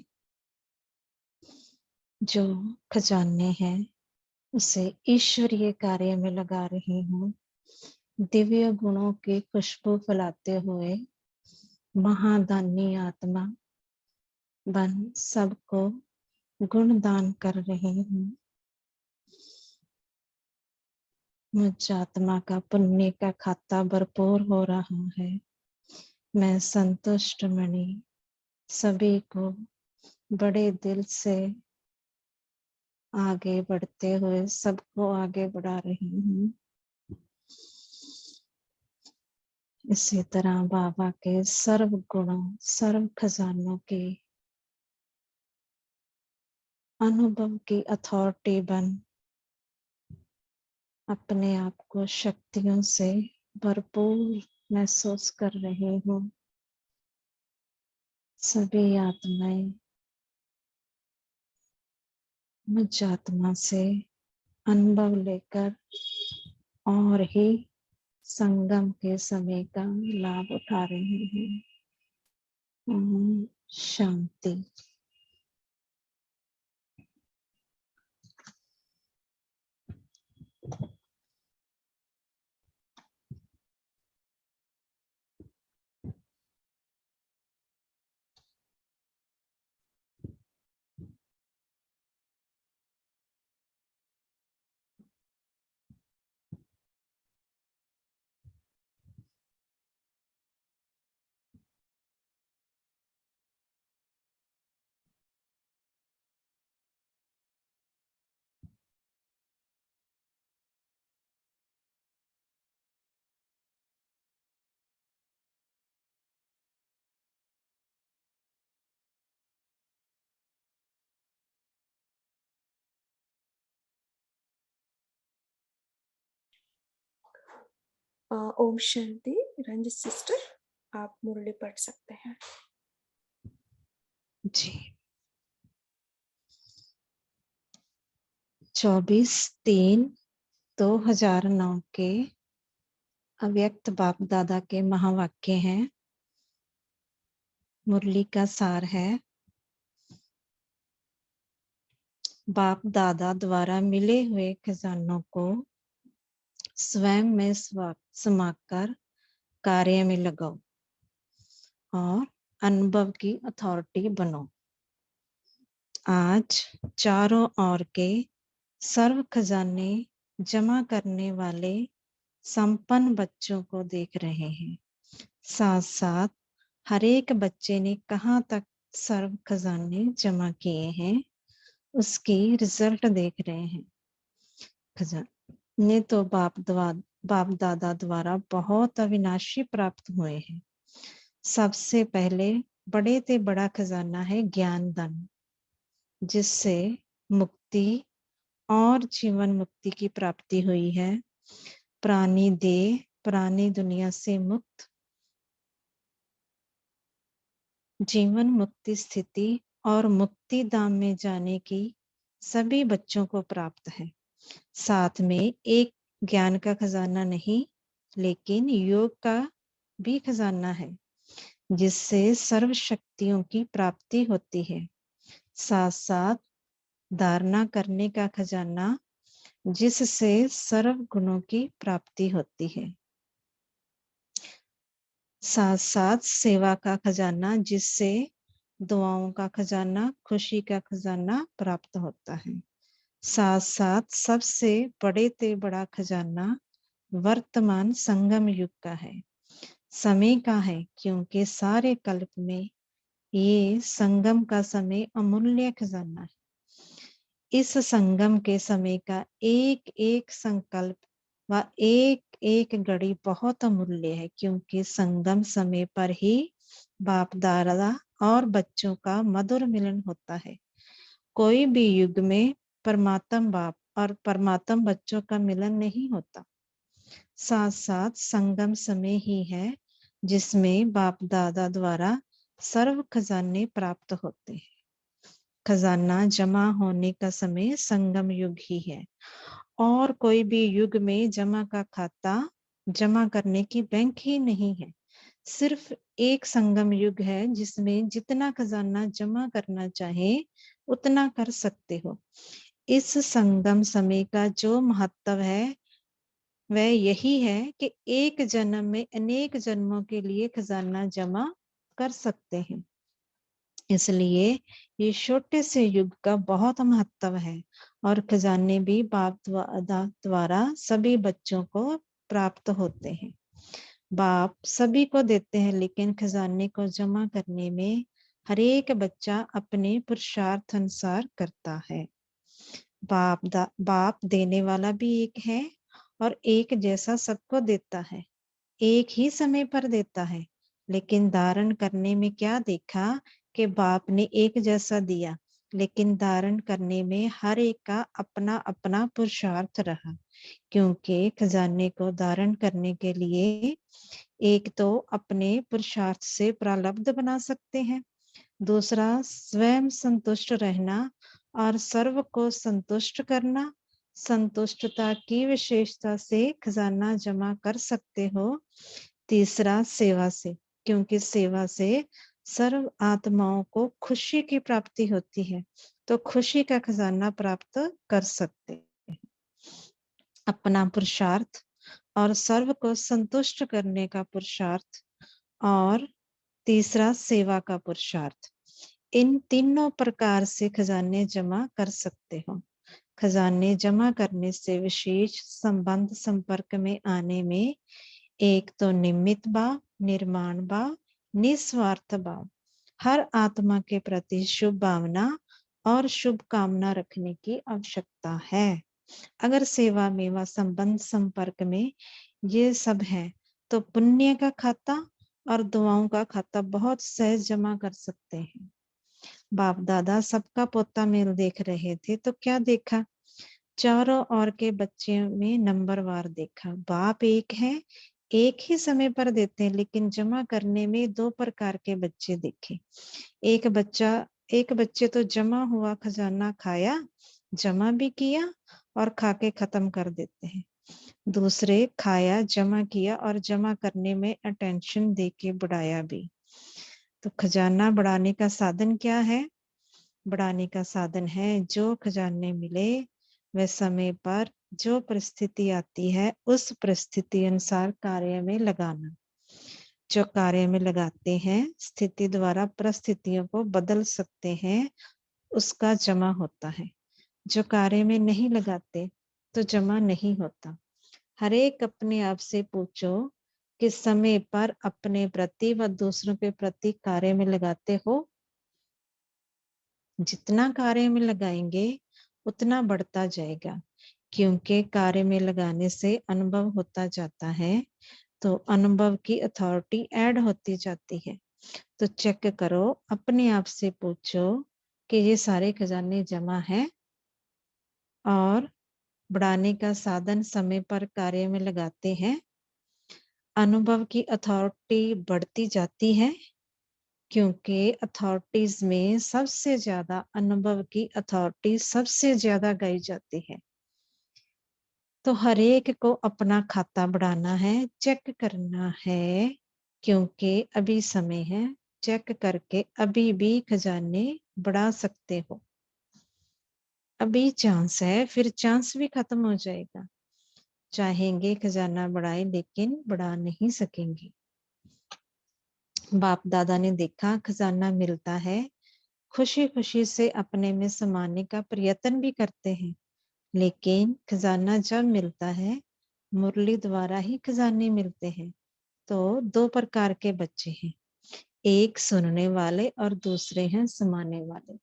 जो खजाने हैं उसे ईश्वरीय कार्य में लगा रही हूँ। दिव्य गुणों की खुशबू फैलाते हुए महादानी आत्मा बन सबको गुण दान कर रही हूँ। मुझ आत्मा का पुण्य का खाता भरपूर हो रहा है। मैं संतुष्ट मणि सभी को बड़े दिल से आगे बढ़ते हुए सबको आगे बढ़ा रही हूँ। इसी तरह बाबा के सर्व गुणों सर्व खजानों के अनुभव की अथॉरिटी बन अपने आप को शक्तियों से भरपूर महसूस कर रही हूँ। सभी आत्माएं मुझ आत्मा से अनुभव लेकर और ही संगम के समय का लाभ उठा रहे हैं। ओम शांति। ओम शांति। रंजित सिस्टर आप मुरली पढ़ सकते हैं। जी। 24/3/2009 के अव्यक्त बाप दादा के महावाक्य हैं। मुरली का सार है, बाप दादा द्वारा मिले हुए खजानों को स्वयं में समाकर कार्य में लगाओ और अनुभव की अथॉरिटी बनो। आज चारों ओर के सर्व खजाने जमा करने वाले संपन्न बच्चों को देख रहे हैं। साथ साथ हर एक बच्चे ने कहाँ तक सर्व खजाने जमा किए हैं उसकी रिजल्ट देख रहे हैं। खजाने तो बाप दादा द्वारा बहुत अविनाशी प्राप्त हुए हैं। सबसे पहले बड़े से बड़ा खजाना है ज्ञान दान, जिससे मुक्ति और जीवन मुक्ति की प्राप्ति हुई है। प्राणी देह प्राणी दुनिया से मुक्त जीवन मुक्ति स्थिति और मुक्ति धाम में जाने की सभी बच्चों को प्राप्त है। साथ में एक ज्ञान का खजाना नहीं लेकिन योग का भी खजाना है, जिससे सर्व शक्तियों की प्राप्ति होती है। साथ साथ धारणा करने का खजाना, जिससे सर्व गुणों की प्राप्ति होती है। साथ साथ सेवा का खजाना, जिससे दुआओं का खजाना खुशी का खजाना प्राप्त होता है। साथ साथ सबसे बड़े से बड़ा खजाना वर्तमान संगम युग का है, समय का है, क्योंकि सारे कल्प में ये संगम का समय अमूल्य खजाना है। इस संगम के समय का एक एक संकल्प व एक एक घड़ी बहुत अमूल्य है, क्योंकि संगम समय पर ही बाप दादा और बच्चों का मधुर मिलन होता है। कोई भी युग में परमात्म बाप और परमात्म बच्चों का मिलन नहीं होता। साथ साथ संगम समय ही है जिसमें बाप दादा द्वारा सर्व खजाने प्राप्त होते हैं। खजाना जमा होने का समय संगम युग ही है, और कोई भी युग में जमा का खाता जमा करने की बैंक ही नहीं है। सिर्फ एक संगम युग है जिसमें जितना खजाना जमा करना चाहे उतना कर सकते हो। इस संगम समय का जो महत्व है वह यही है कि एक जन्म में अनेक जन्मों के लिए खजाना जमा कर सकते हैं। इसलिए ये छोटे से युग का बहुत महत्व है और खजाने भी बाप द्वारा सभी बच्चों को प्राप्त होते हैं। बाप सभी को देते हैं, लेकिन खजाने को जमा करने में हर एक बच्चा अपने पुरुषार्थ अनुसार करता है। बाप देने वाला भी एक है और एक जैसा सबको देता है, एक ही समय पर देता है। लेकिन धारण करने में क्या देखा कि बाप ने एक जैसा दिया, लेकिन धारण करने में हर एक का अपना अपना पुरुषार्थ रहा, क्योंकि खजाने को धारण करने के लिए एक तो अपने पुरुषार्थ से प्रारब्ध बना सकते हैं, दूसरा स्वयं संतुष्ट रहना और सर्व को संतुष्ट करना। संतुष्टता की विशेषता से खजाना जमा कर सकते हो। तीसरा सेवा से, क्योंकि सेवा से सर्व आत्माओं को खुशी की प्राप्ति होती है, तो खुशी का खजाना प्राप्त कर सकते हैं। अपना पुरुषार्थ और सर्व को संतुष्ट करने का पुरुषार्थ और तीसरा सेवा का पुरुषार्थ, इन तीनों प्रकार से खजाने जमा कर सकते हो। खजाने जमा करने से विशेष संबंध संपर्क में आने में एक तो निमित्त भाव, निर्माण भाव, निस्वार्थ भाव, हर आत्मा के प्रति शुभ भावना और शुभ कामना रखने की आवश्यकता है। अगर सेवा में व संबंध संपर्क में ये सब है तो पुण्य का खाता और दुआओं का खाता बहुत सहज जमा कर सकते हैं। बाप दादा सबका पोता मेल देख रहे थे तो क्या देखा? चारों ओर के बच्चे में नंबरवार देखा। बाप एक है, एक ही समय पर देते हैं, लेकिन जमा करने में दो प्रकार के बच्चे देखे। एक बच्चे तो जमा हुआ खजाना खाया, जमा भी किया और खा के खत्म कर देते हैं। दूसरे खाया, जमा किया और जमा करने में अटेंशन दे के बढ़ाया भी। तो खजाना बढ़ाने का साधन क्या है? बढ़ाने का साधन है जो खजाने मिले वह समय पर जो परिस्थिति आती है उस परिस्थिति अनुसार कार्य में लगाना। जो कार्य में लगाते हैं स्थिति द्वारा परिस्थितियों को बदल सकते हैं, उसका जमा होता है। जो कार्य में नहीं लगाते तो जमा नहीं होता। हर एक अपने आप से पूछो कि समय पर अपने प्रति व दूसरों के प्रति कार्य में लगाते हो? जितना कार्य में लगाएंगे उतना बढ़ता जाएगा, क्योंकि कार्य में लगाने से अनुभव होता जाता है, तो अनुभव की अथॉरिटी ऐड होती जाती है। तो चेक करो, अपने आप से पूछो कि ये सारे खजाने जमा है और बढ़ाने का साधन समय पर कार्य में लगाते हैं। अनुभव की अथॉरिटी बढ़ती जाती है, क्योंकि अथॉरिटीज में सबसे ज्यादा अनुभव की अथॉरिटी सबसे ज्यादा गाई जाती है। तो हर एक को अपना खाता बढ़ाना है, चेक करना है, क्योंकि अभी समय है। चेक करके अभी भी खजाने बढ़ा सकते हो। अभी चांस है, फिर चांस भी खत्म हो जाएगा। चाहेंगे खजाना बढ़ाए लेकिन बढ़ा नहीं सकेंगे। बाप दादा ने देखा खजाना मिलता है, खुशी खुशी से अपने में समाने का प्रयत्न भी करते हैं, लेकिन खजाना जब मिलता है मुरली द्वारा ही खजाने मिलते हैं। तो दो प्रकार के बच्चे हैं, एक सुनने वाले और दूसरे हैं समाने वाले।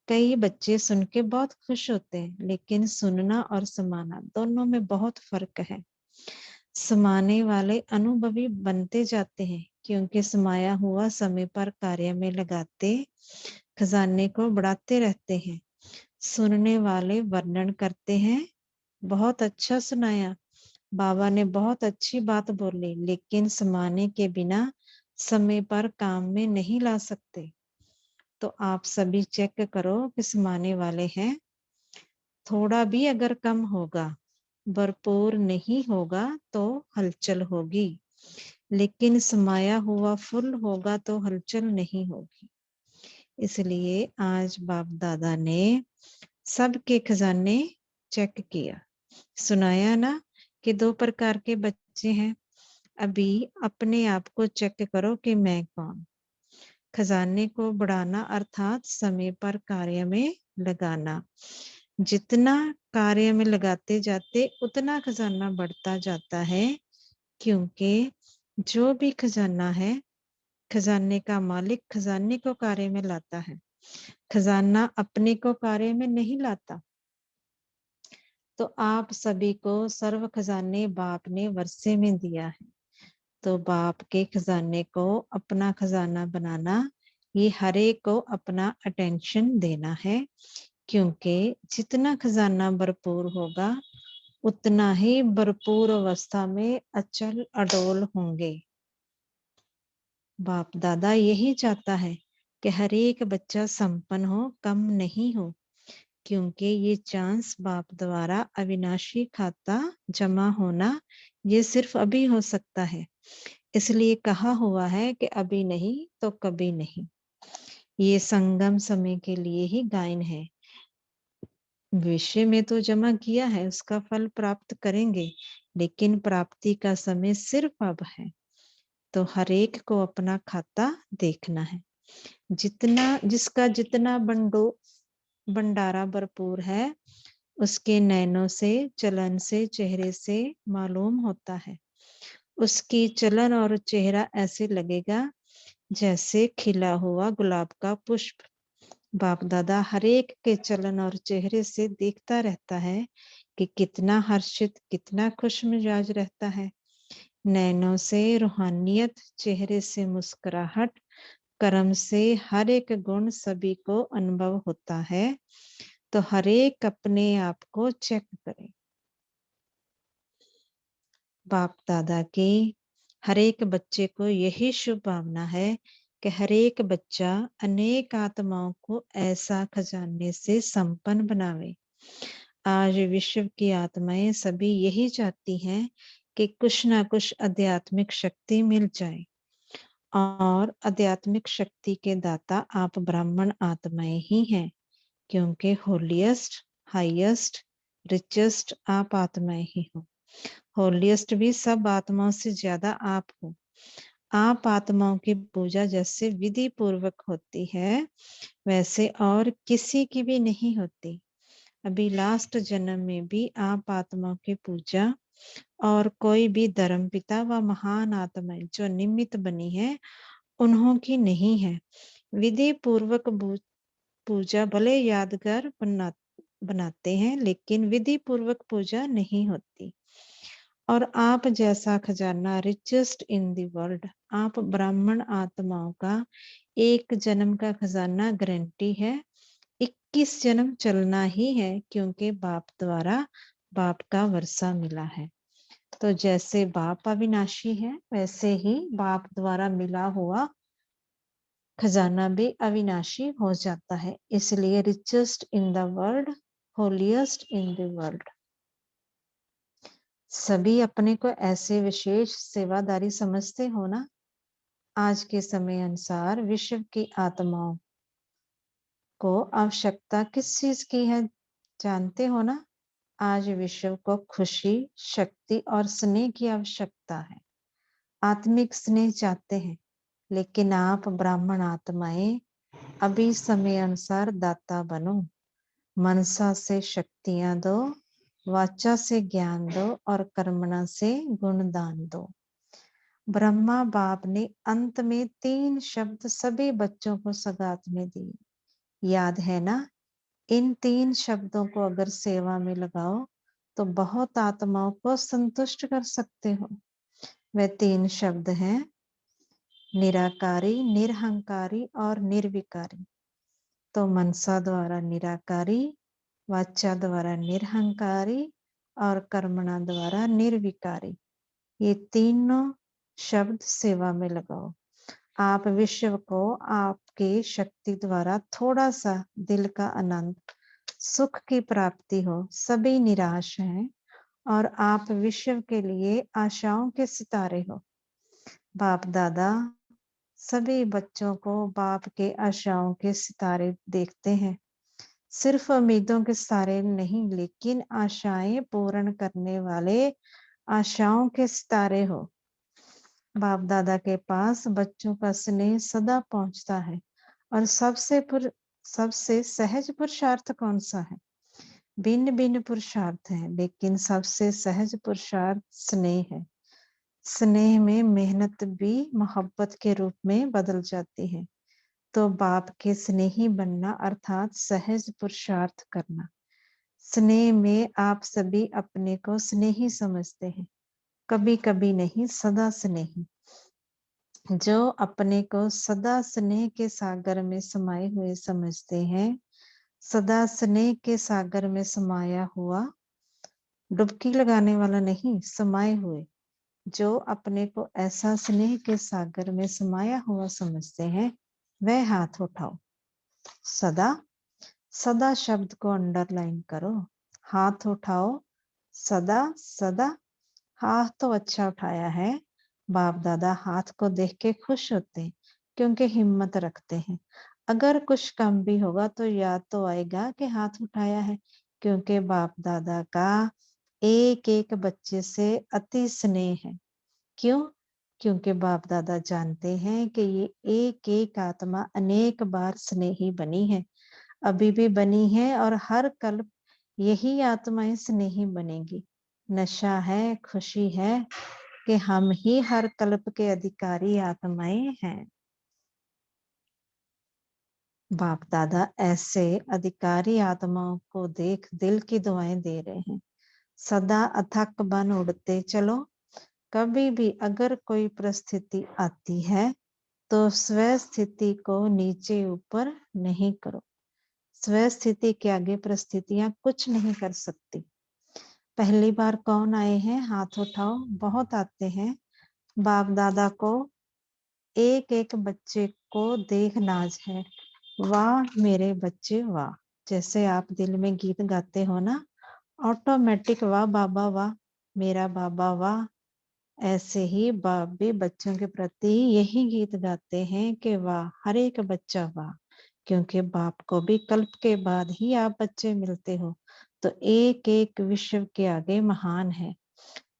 कई बच्चे सुन के बहुत खुश होते हैं, लेकिन सुनना और समाना दोनों में बहुत फर्क है। समाने वाले अनुभवी बनते जाते हैं, क्योंकि समाया हुआ समय पर कार्य में लगाते खजाने को बढ़ाते रहते हैं। सुनने वाले वर्णन करते हैं, बहुत अच्छा सुनाया, बाबा ने बहुत अच्छी बात बोली, लेकिन समाने के बिना समय पर काम में नहीं ला सकते। तो आप सभी चेक करो कि समाने वाले हैं। थोड़ा भी अगर कम होगा, भरपूर नहीं होगा तो हलचल होगी, लेकिन समाया हुआ फुल होगा तो हलचल नहीं होगी। इसलिए आज बाप दादा ने सबके खजाने चेक किया। सुनाया ना कि 2 प्रकार के बच्चे हैं। अभी अपने आप को चेक करो कि मैं कौन। खजाने को बढ़ाना अर्थात समय पर कार्य में लगाना। जितना कार्य में लगाते जाते उतना खजाना बढ़ता जाता है, क्योंकि जो भी खजाना है, खजाने का मालिक खजाने को कार्य में लाता है। खजाना अपने को कार्य में नहीं लाता। तो आप सभी को सर्व खजाने बाप ने वर्षे में दिया है। तो बाप के खजाने को अपना खजाना बनाना, ये हर एक को अपना अटेंशन देना है, क्योंकि जितना खजाना भरपूर होगा उतना ही भरपूर अवस्था में अचल अडोल होंगे। बाप दादा यही चाहता है कि हर एक बच्चा संपन्न हो, कम नहीं हो, क्योंकि ये चांस बाप द्वारा अविनाशी खाता जमा होना ये सिर्फ अभी हो सकता है। इसलिए कहा हुआ है कि अभी नहीं तो कभी नहीं। ये संगम समय के लिए ही गायन है। विषय में तो जमा किया है, उसका फल प्राप्त करेंगे, लेकिन प्राप्ति का समय सिर्फ अब है। तो हर एक को अपना खाता देखना है। जिसका जितना भंडारा भरपूर है, उसके नैनों से, चलन से, चेहरे से मालूम होता है। उसकी चलन और चेहरा ऐसे लगेगा जैसे खिला हुआ गुलाब का पुष्प। बाप दादा हर एक के चलन और चेहरे से देखता रहता है कि कितना हर्षित, कितना खुश मिजाज रहता है। नैनों से रूहानियत, चेहरे से मुस्कुराहट, कर्म से हर एक गुण सभी को अनुभव होता है। तो हर एक अपने आप को चेक करे। बाप दादा की हर एक बच्चे को यही शुभ भावना है कि हर एक बच्चा अनेक आत्माओं को ऐसा खजाने से संपन्न बनावे। आज विश्व की आत्माएं सभी यही चाहती हैं कि कुछ ना कुछ आध्यात्मिक शक्ति मिल जाए, और आध्यात्मिक शक्ति के दाता आप ब्राह्मण आत्माएं ही हैं, क्योंकि होलीएस्ट, हाईएस्ट, रिचेस्ट आप आत्माएं ही हो। होलीएस्ट भी सब आत्माओं से ज्यादा आप हो। आप आत्माओं की पूजा जैसे विधि पूर्वक होती है, वैसे और किसी की भी नहीं होती। अभी लास्ट जन्म में भी आप आत्माओं की पूजा और कोई भी धर्म पिता व महान आत्माएं जो निमित्त बनी है, उन्हों की नहीं है। विधि पूर्वक पूजा भले यादगार बनाते हैं, लेकिन विधि पूर्वक पूजा नहीं होती। और आप जैसा खजाना रिचेस्ट इन द वर्ल्ड, आप ब्राह्मण आत्माओं का 1 जन्म का खजाना गारंटी है। 21 जन्म चलना ही है, क्योंकि बाप द्वारा बाप का वर्षा मिला है। तो जैसे बाप अविनाशी है, वैसे ही बाप द्वारा मिला हुआ खजाना भी अविनाशी हो जाता है। इसलिए richest in the world, holiest in the world. सभी अपने को ऐसे विशेष सेवादारी समझते हो ना। आज के समय अनुसार विश्व की आत्माओं को आवश्यकता किस चीज की है, जानते हो ना। आज विश्व को खुशी, शक्ति और स्नेह की आवश्यकता है। आत्मिक स्नेह चाहते हैं, लेकिन आप ब्राह्मण आत्माएं अभी समय अनुसार दाता बनो। मनसा से शक्तियां दो, वाचा से ज्ञान दो और कर्मणा से गुणदान दो। ब्रह्मा बाप ने अंत में 3 शब्द सभी बच्चों को सगात में दिए, याद है ना। इन 3 शब्दों को अगर सेवा में लगाओ तो बहुत आत्माओं को संतुष्ट कर सकते हो। वे 3 शब्द हैं निराकारी, निरहंकारी और निर्विकारी। तो मनसा द्वारा निराकारी, वाचा द्वारा निरहंकारी और कर्मणा द्वारा निर्विकारी। ये तीनों शब्द सेवा में लगाओ। आप विश्व को आपके शक्ति द्वारा थोड़ा सा दिल का आनंद, सुख की प्राप्ति हो। सभी निराश हैं और आप विश्व के लिए आशाओं के सितारे हो। बाप दादा सभी बच्चों को बाप के आशाओं के सितारे देखते हैं। सिर्फ उम्मीदों के सितारे नहीं, लेकिन आशाएं पूर्ण करने वाले आशाओं के सितारे हो। बाप दादा के पास बच्चों का स्नेह सदा पहुंचता है। और सबसे सहज पुरुषार्थ कौन सा है? भिन्न भिन्न पुरुषार्थ है, लेकिन सबसे सहज पुरुषार्थ स्नेह है। स्नेह में मेहनत भी मोहब्बत के रूप में बदल जाती है। तो बाप के स्नेही बनना अर्थात सहज पुरुषार्थ करना। स्नेह में आप सभी अपने को स्नेही समझते हैं, कभी कभी नहीं, सदा स्नेही। जो अपने को सदा स्नेह के सागर में समाये हुए समझते हैं, सदा स्नेह के सागर में समाया हुआ, डुबकी लगाने वाला नहीं, समाये हुए। जो अपने को ऐसा स्नेह के सागर में समाया हुआ समझते हैं, वह हाथ उठाओ। सदा, सदा शब्द को अंडरलाइन करो। हाथ उठाओ, सदा सदा। हाथ तो अच्छा उठाया है। बाप दादा हाथ को देख के खुश होते हैं, क्योंकि हिम्मत रखते हैं। अगर कुछ कम भी होगा तो याद तो आएगा कि हाथ उठाया है, क्योंकि बाप दादा का एक एक बच्चे से अति स्नेह है। क्यों? क्योंकि बाप दादा जानते हैं कि ये एक एक आत्मा अनेक बार स्नेही बनी है, अभी भी बनी है, और हर कल्प यही आत्माएं स्नेही बनेगी। नशा है, खुशी है कि हम ही हर कल्प के अधिकारी आत्माएं हैं। बाप दादा ऐसे अधिकारी आत्माओं को देख दिल की दुआएं दे रहे हैं। सदा अथक बन उड़ते चलो। कभी भी अगर कोई परिस्थिति आती है तो स्व स्थिति को नीचे ऊपर नहीं करो। स्व स्थिति के आगे परिस्थितियां कुछ नहीं कर सकती। पहली बार कौन आए हैं? हाथ उठाओ। बहुत आते हैं। बाप दादा को एक एक बच्चे को देख नाज है। वाह मेरे बच्चे वाह। जैसे आप दिल में गीत गाते हो ना, ऑटोमेटिक वाह बाबा वाह, मेरा बाबा वाह। ऐसे ही बाप भी बच्चों के प्रति यही गीत गाते हैं कि वाह हर एक बच्चा वाह, क्योंकि बाप को भी कल्प के बाद ही आप बच्चे मिलते हो, तो एक एक विश्व के आगे महान है।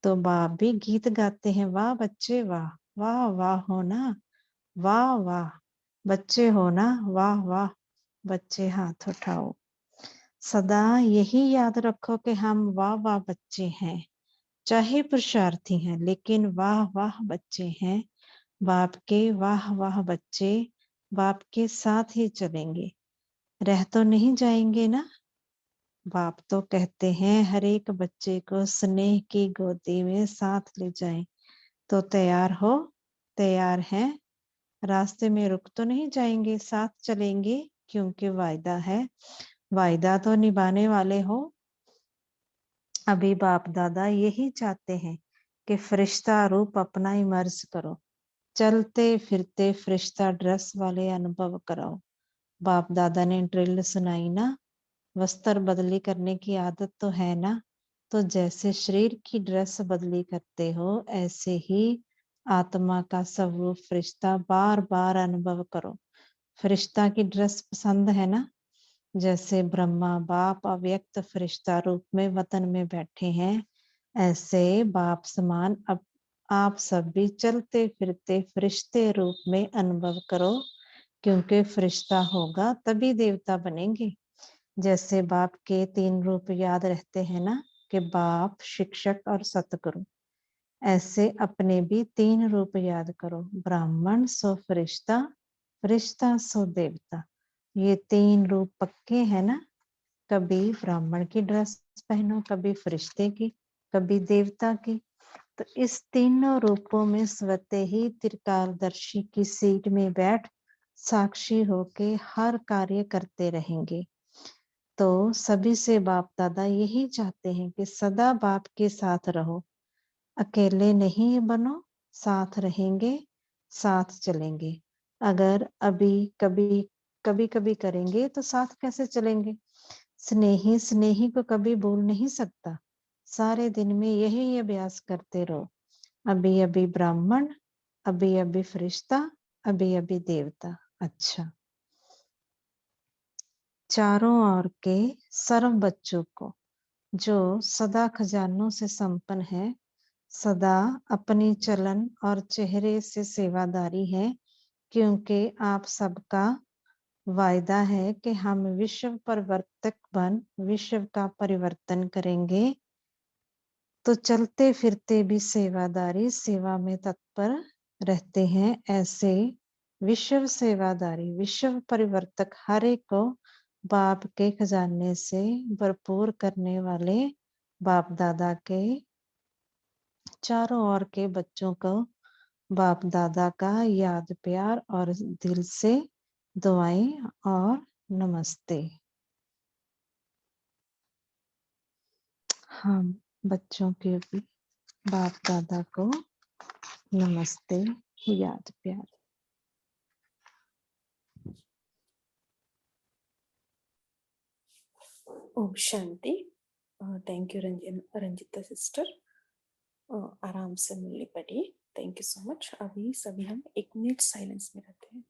तो बाप भी गीत गाते हैं, वाह बच्चे वाह, वाह वाह हो ना, वाह वाह बच्चे हो ना, वाह वाह बच्चे। हाथ उठाओ। सदा यही याद रखो कि हम वाह वाह बच्चे हैं, चाहे पुरुषार्थी हैं, लेकिन वाह वाह बच्चे हैं। बाप के वाह वाह बच्चे बाप के साथ ही चलेंगे, रह तो नहीं जाएंगे ना। बाप तो कहते हैं हर एक बच्चे को स्नेह की गोदी में साथ ले जाएं। तो तैयार हो? तैयार हैं? रास्ते में रुक तो नहीं जाएंगे, साथ चलेंगे, क्योंकि वायदा है, वायदा तो निभाने वाले हो। अभी बाप दादा यही चाहते हैं कि फरिश्ता रूप अपना इमर्ज करो, चलते फिरते फरिश्ता ड्रेस वाले अनुभव कराओ। बाप दादा ने ड्रिल सुनाई ना, वस्त्र बदली करने की आदत तो है ना, तो जैसे शरीर की ड्रेस बदली करते हो, ऐसे ही आत्मा का स्वरूप फरिश्ता बार बार अनुभव करो। फरिश्ता की ड्रेस पसंद है ना? जैसे ब्रह्मा बाप अव्यक्त फरिश्ता रूप में वतन में बैठे हैं, ऐसे बाप समान अब आप सब भी चलते फिरते फरिश्ते रूप में अनुभव करो, क्योंकि फरिश्ता होगा तभी देवता बनेंगे। जैसे बाप के 3 रूप याद रहते हैं ना, कि बाप, शिक्षक और सतगुरु, ऐसे अपने भी 3 रूप याद करो। ब्राह्मण सो फरिश्ता, फरिश्ता सो देवता। ये 3 रूप पक्के हैं ना। कभी ब्राह्मण की ड्रेस पहनो, कभी फरिश्ते की, कभी देवता की। तो इस तीनों रूपों में स्वतः ही त्रिकालदर्शी की सीट में बैठ साक्षी होके हर कार्य करते रहेंगे। तो सभी से बाप दादा यही चाहते हैं कि सदा बाप के साथ रहो, अकेले नहीं बनो, साथ रहेंगे, साथ चलेंगे। अगर अभी कभी कभी करेंगे तो साथ कैसे चलेंगे? स्नेही स्नेही को कभी भूल नहीं सकता। सारे दिन में यही अभ्यास करते रहो। अभी अभी ब्राह्मण, अभी अभी फरिश्ता, अभी अभी देवता। अच्छा, चारों ओर के सर्व बच्चों को जो सदा खजानों से संपन्न है, सदा अपनी चलन और चेहरे से सेवादारी है, क्योंकि आप सबका वायदा है कि हम विश्व परिवर्तक बन विश्व का परिवर्तन करेंगे। तो चलते फिरते भी सेवादारी सेवा में तत्पर रहते हैं। ऐसे विश्व सेवादारी विश्व परिवर्तक हर एक को बाप के खजाने से भरपूर करने वाले बाप दादा के चारों ओर के बच्चों को बाप दादा का याद प्यार और दिल से दुआएं और नमस्ते। हम बच्चों के भी बाप दादा को नमस्ते याद प्यार। ओम शांति। Thank you Ranjita sister. आराम से मुरली पढ़िए। Thank you so much. अभी सभी हम 1 मिनट साइलेंस में रहते हैं।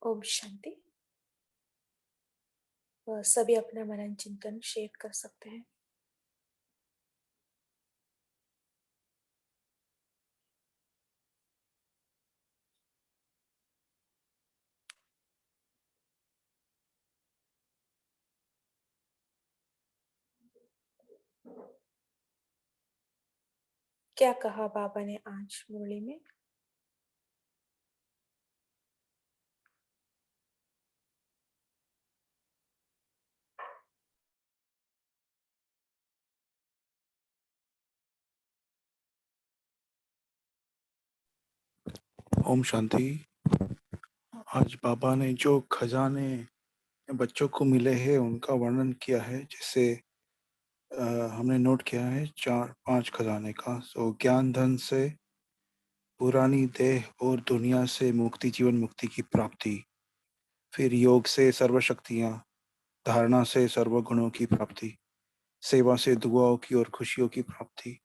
ओम शांति। सभी अपना मनन चिंतन शेयर कर सकते हैं। क्या कहा बाबा ने आज मुरली में? ओम शांति। आज बाबा ने जो खजाने बच्चों को मिले हैं उनका वर्णन किया है। जैसे हमने नोट किया है 4-5 खजाने का। सो ज्ञान धन से पुरानी देह और दुनिया से मुक्ति, जीवन मुक्ति की प्राप्ति, फिर योग से सर्व शक्तियाँ, धारणा से सर्व गुणों की प्राप्ति, सेवा से दुआओं की और खुशियों की प्राप्ति,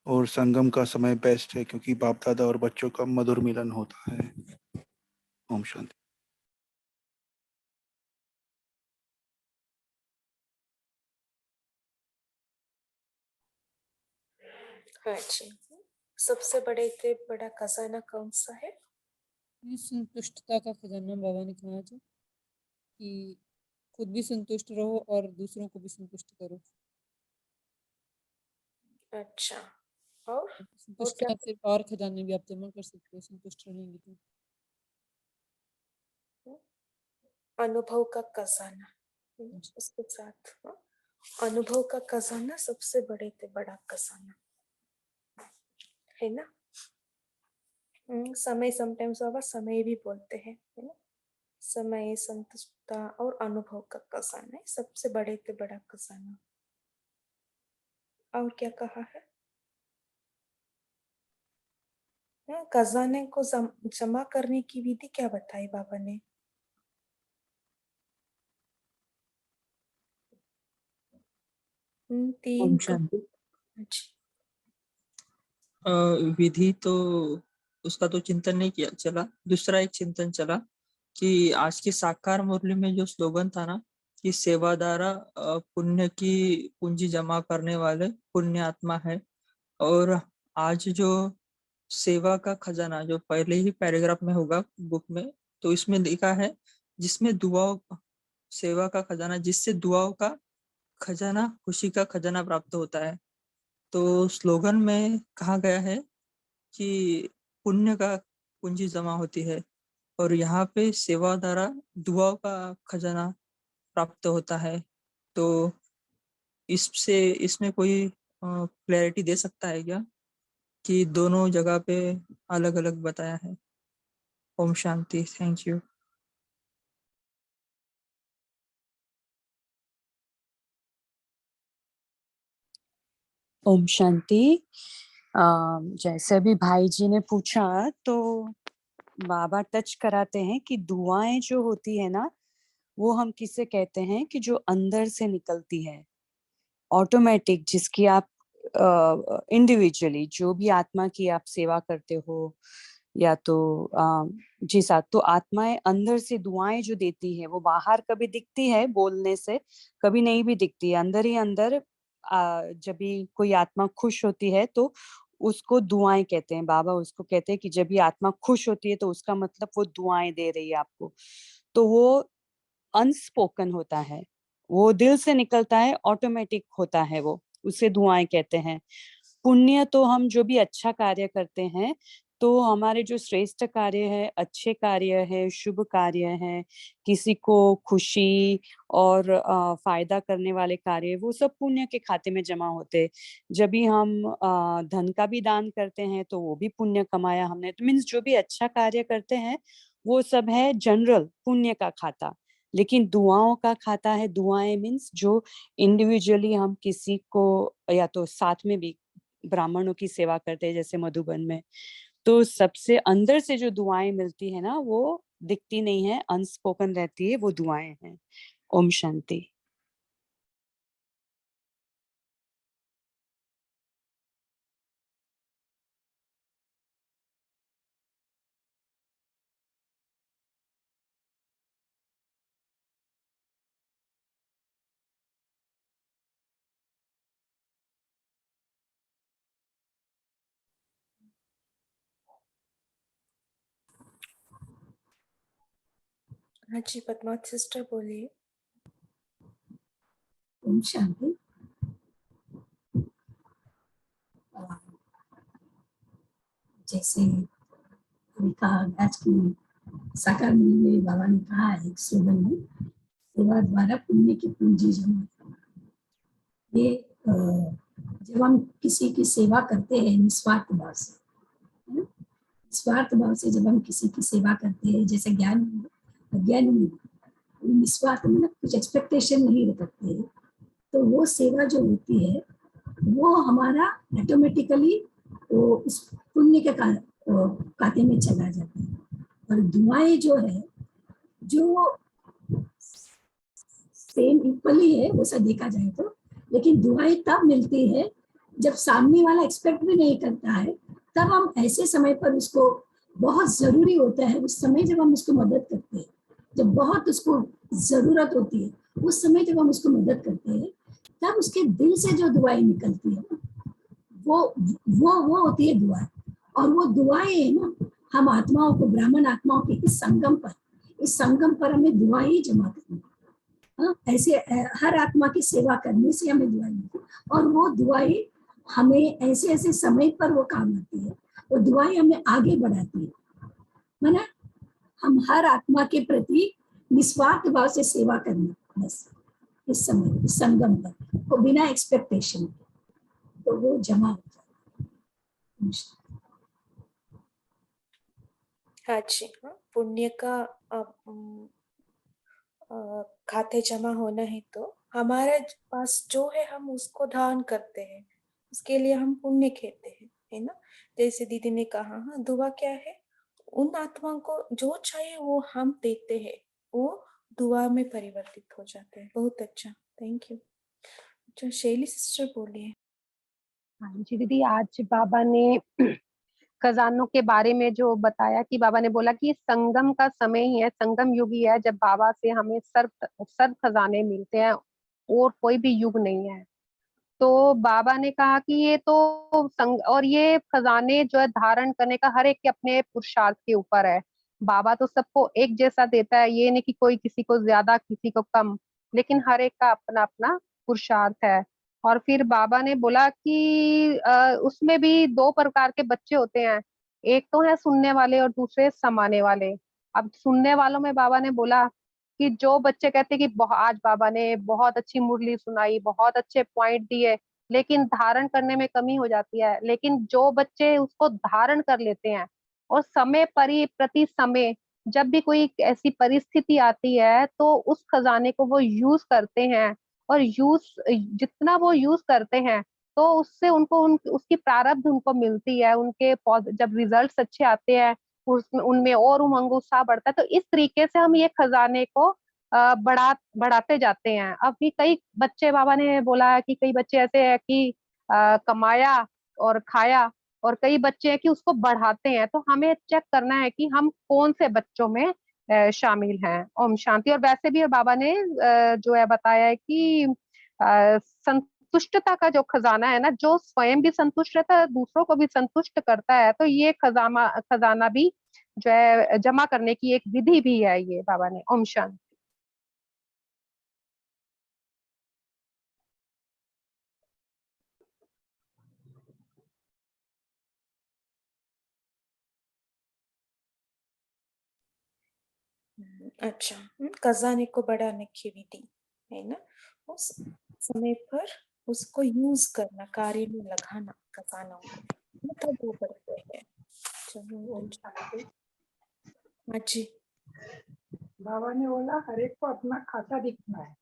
और संगम का समय बेस्ट है क्योंकि बाप दादा और बच्चों का मधुर मिलन होता है। ओम शांति। हाँ जी, सबसे बड़ा खजाना कौन सा है? ये संतुष्टता का खजाना बाबा ने कहा था कि खुद भी संतुष्ट रहो और दूसरों को भी संतुष्ट करो। अच्छा, और संतुष्ट क्या? सिर्फ और खजाने भी आप जमा कर सकते हो संतुष्ट रहेंगे तो। अनुभव का खजाना, उसके साथ अनुभव का खजाना सबसे बड़ा खजाना है ना। समय समटाइम्स बाबा समय भी बोलते हैं, है ना। समय, संतुष्टता और अनुभव का खजाना है सबसे बड़ा खजाना। और क्या कहा है? खजाने को जमा करने की विधि क्या बताई बाबा ने? ओम तीन शांति। अच्छा, विधि तो उसका तो चिंतन नहीं किया चला। दूसरा एक चिंतन चला कि आज की साकार मुरली में जो स्लोगन था ना कि सेवादारा पुण्य की पूंजी जमा करने वाले पुण्य आत्मा है। और आज जो सेवा का खजाना जो पहले ही पैराग्राफ में होगा बुक में, तो इसमें लिखा है जिसमें दुआओं, सेवा का खजाना जिससे दुआओं का खजाना, खुशी का खजाना प्राप्त होता है। तो स्लोगन में कहा गया है कि पुण्य का पूंजी जमा होती है और यहाँ पे सेवा द्वारा दुआओं का खजाना प्राप्त होता है। तो इसमें कोई क्लैरिटी दे सकता है क्या कि दोनों जगह पे अलग अलग बताया है? ओम शांति। Thank you. ओम शांति। जैसे अभी भाई जी ने पूछा तो बाबा टच कराते हैं कि दुआएं जो होती है ना वो हम किसे कहते हैं कि जो अंदर से निकलती है ऑटोमेटिक, जिसकी आप इंडिविजुअली जो भी आत्मा की आप सेवा करते हो या तो जी साथ, तो आत्माएं अंदर से दुआएं जो देती है वो बाहर कभी दिखती है बोलने से, कभी नहीं भी दिखती है। अंदर ही अंदर जब भी कोई आत्मा खुश होती है तो उसको दुआएं कहते हैं। बाबा उसको कहते हैं कि जब भी आत्मा खुश होती है तो उसका मतलब वो दुआएं दे रही है आपको। तो वो अनस्पोकन होता है, वो दिल से निकलता है, ऑटोमेटिक होता है, वो उसे दुआएं कहते हैं। पुण्य तो हम जो भी अच्छा कार्य करते हैं, तो हमारे जो श्रेष्ठ कार्य है, अच्छे कार्य है, शुभ कार्य है, किसी को खुशी और फायदा करने वाले कार्य, वो सब पुण्य के खाते में जमा होते हैं। जब भी हम धन का भी दान करते हैं तो वो भी पुण्य कमाया हमने। तो मीन्स जो भी अच्छा कार्य करते हैं वो सब है जनरल पुण्य का खाता। लेकिन दुआओं का खाता है, दुआएं मीन्स जो इंडिविजुअली हम किसी को या तो साथ में भी ब्राह्मणों की सेवा करते हैं जैसे मधुबन में, तो सबसे अंदर से जो दुआएं मिलती है ना वो दिखती नहीं है, अनस्पोकन रहती है, वो दुआएं हैं। ओम शांति। हाँ जी, पद्मावत सिस्टर बोलिए। ओम शांति। जैसे अभी कहा आज की साकार मुनि में बाबा ने कहा है एक स्लोगन में, सेवा द्वारा पुण्य की पूंजी जमा करना। ये जब हम किसी की सेवा करते हैं निस्वार्थ भाव से, निस्वार्थ भाव से जब हम किसी की सेवा करते हैं, जैसे अज्ञानी निस्वार्थ मतलब कुछ एक्सपेक्टेशन नहीं रखते, तो वो सेवा जो होती है वो हमारा ऑटोमेटिकली वो उस पुण्य के खाते में चला जाता है। और दुआएं जो है जो सेम इक्वली है वैसा देखा जाए तो, लेकिन दुआएं तब मिलती है जब सामने वाला एक्सपेक्ट भी नहीं करता है, तब हम ऐसे समय पर उसको बहुत जरूरी होता है, उस समय जब हम उसको मदद करते हैं, जब बहुत उसको जरूरत होती है उस समय जब हम उसको मदद करते हैं, तब उसके दिल से जो दुआएं निकलती है वो होती है दुआ। और वो दुआएं है ना, हम आत्माओं को, ब्राह्मण आत्माओं के इस संगम पर हमें दुआएं जमा करनी है। ऐसे हर आत्मा की सेवा करने से हमें दुआएं मिलती है, और वो दुआएं हमें ऐसे ऐसे समय पर वो काम आती है, वो दुआएं हमें आगे बढ़ाती है। माना हम हर आत्मा के प्रति निस्वार्थ भाव से सेवा करना, बस इस समय इस संगम पर वो बिना एक्सपेक्टेशन के, तो वो जमा हो जाता है। हाँ जी, पुण्य का खाते जमा होना है तो हमारे पास जो है हम उसको दान करते हैं, उसके लिए हम पुण्य कहते हैं, है ना। जैसे दीदी ने कहा, हाँ दुआ क्या है, उन आत्माओं को जो चाहिए वो हम देते हैं, वो दुआ में परिवर्तित हो जाते हैं। बहुत अच्छा, थैंक यू। अच्छा, शैली सिस्टर बोलिए। हाँ जी दीदी, आज बाबा ने खजानों के बारे में जो बताया कि बाबा ने बोला कि संगम का समय ही है, संगम युग ही है जब बाबा से हमें सर्व खजाने मिलते हैं, और कोई भी युग नहीं है। तो बाबा ने कहा कि ये तो और ये खजाने जो है धारण करने का हर एक के अपने पुरुषार्थ के ऊपर है। बाबा तो सबको एक जैसा देता है, ये नहीं कि कोई किसी को ज्यादा किसी को कम, लेकिन हर एक का अपना अपना पुरुषार्थ है। और फिर बाबा ने बोला कि उसमें भी दो प्रकार के बच्चे होते हैं, एक तो है सुनने वाले और दूसरे समाने वाले। अब सुनने वालों में बाबा ने बोला कि जो बच्चे कहते कि आज बाबा ने बहुत अच्छी मुरली सुनाई, बहुत अच्छे पॉइंट दिए, लेकिन धारण करने में कमी हो जाती है। लेकिन जो बच्चे उसको धारण कर लेते हैं और समय प्रति समय जब भी कोई ऐसी परिस्थिति आती है तो उस खजाने को वो यूज करते हैं, और जितना वो यूज करते हैं तो उससे उनको उसकी प्रारब्ध उनको मिलती है। उनके जब रिजल्ट्स अच्छे आते हैं उसमें उनमें और उमंग उत्साह बढ़ता है। तो इस तरीके से हम ये खजाने को बढ़ाते जाते हैं। अभी कई बच्चे, बाबा ने बोला है कि कई बच्चे ऐसे हैं कि कमाया और खाया, और कई बच्चे हैं कि उसको बढ़ाते हैं। तो हमें चेक करना है कि हम कौन से बच्चों में शामिल हैं। ओम शांति। और वैसे भी बाबा ने जो है बताया है कि संतुष्टता का जो खजाना है ना, जो स्वयं भी संतुष्ट रहता है दूसरों को भी संतुष्ट करता है, तो ये खजाना भी जो है जमा करने की एक विधि भी है ये बाबा ने। ओम शांति। अच्छा, खजाने को बढ़ाने की विधि है ना, उस समय पर उसको यूज करना, कार्य में लगाना खजानों को, मतलब वो करते हैं। चलो, ओम शांति। हाँ जी। बाबा ने बोला हर एक को अपना खाता दिखना है,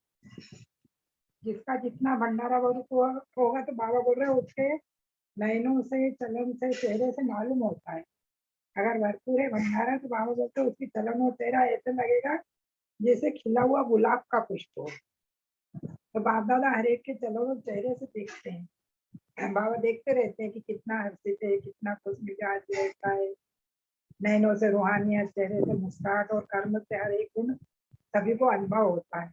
जिसका जितना भंडारा होगा, तो बाबा बोल रहे उसके नयनों से, चलन से, चेहरे से मालूम होता है। अगर भरपूर है भंडारा तो बाबा बोलते उसकी चलन और चेहरा ऐसे लगेगा जैसे खिला हुआ गुलाब का पुष्प हो। तो बाप दादा हर एक के चलन और चेहरे से देखते हैं, बाबा देखते रहते हैं कि कितना हर्षित है, कितना खुश मिजाज रहता है। नैनों से रूहानियत, चेहरे से मुस्कुराहट और कर्म से हर एक गुण सभी को अनुभव होता है।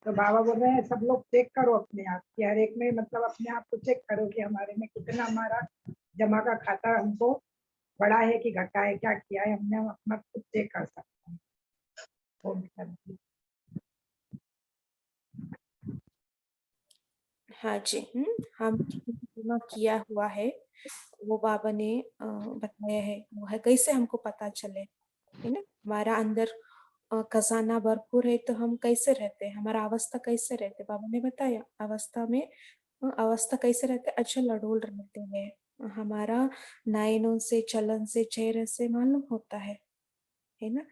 तो बाबा बोल रहे हैं सब लोग चेक करो अपने आप कि हर एक में, मतलब अपने आप को चेक करो कि हमारे में कितना हमारा जमा का खाता हमको बड़ा है कि घटा है, क्या किया है हमने, हम अपना खुद चेक कर सकते हैं। हाँ जी, हम जमा किया हुआ है वो बाबा ने बताया है, वो है कैसे हमको पता चले, है ना। हमारा अंदर खजाना भरपूर है तो हम कैसे रहते हैं, हमारा अवस्था कैसे रहते, बाबा ने बताया अवस्था कैसे रहते, अचल अडोल रहते हैं, हमारा नयनों से, चलन से, चेहरे से मालूम होता है ना,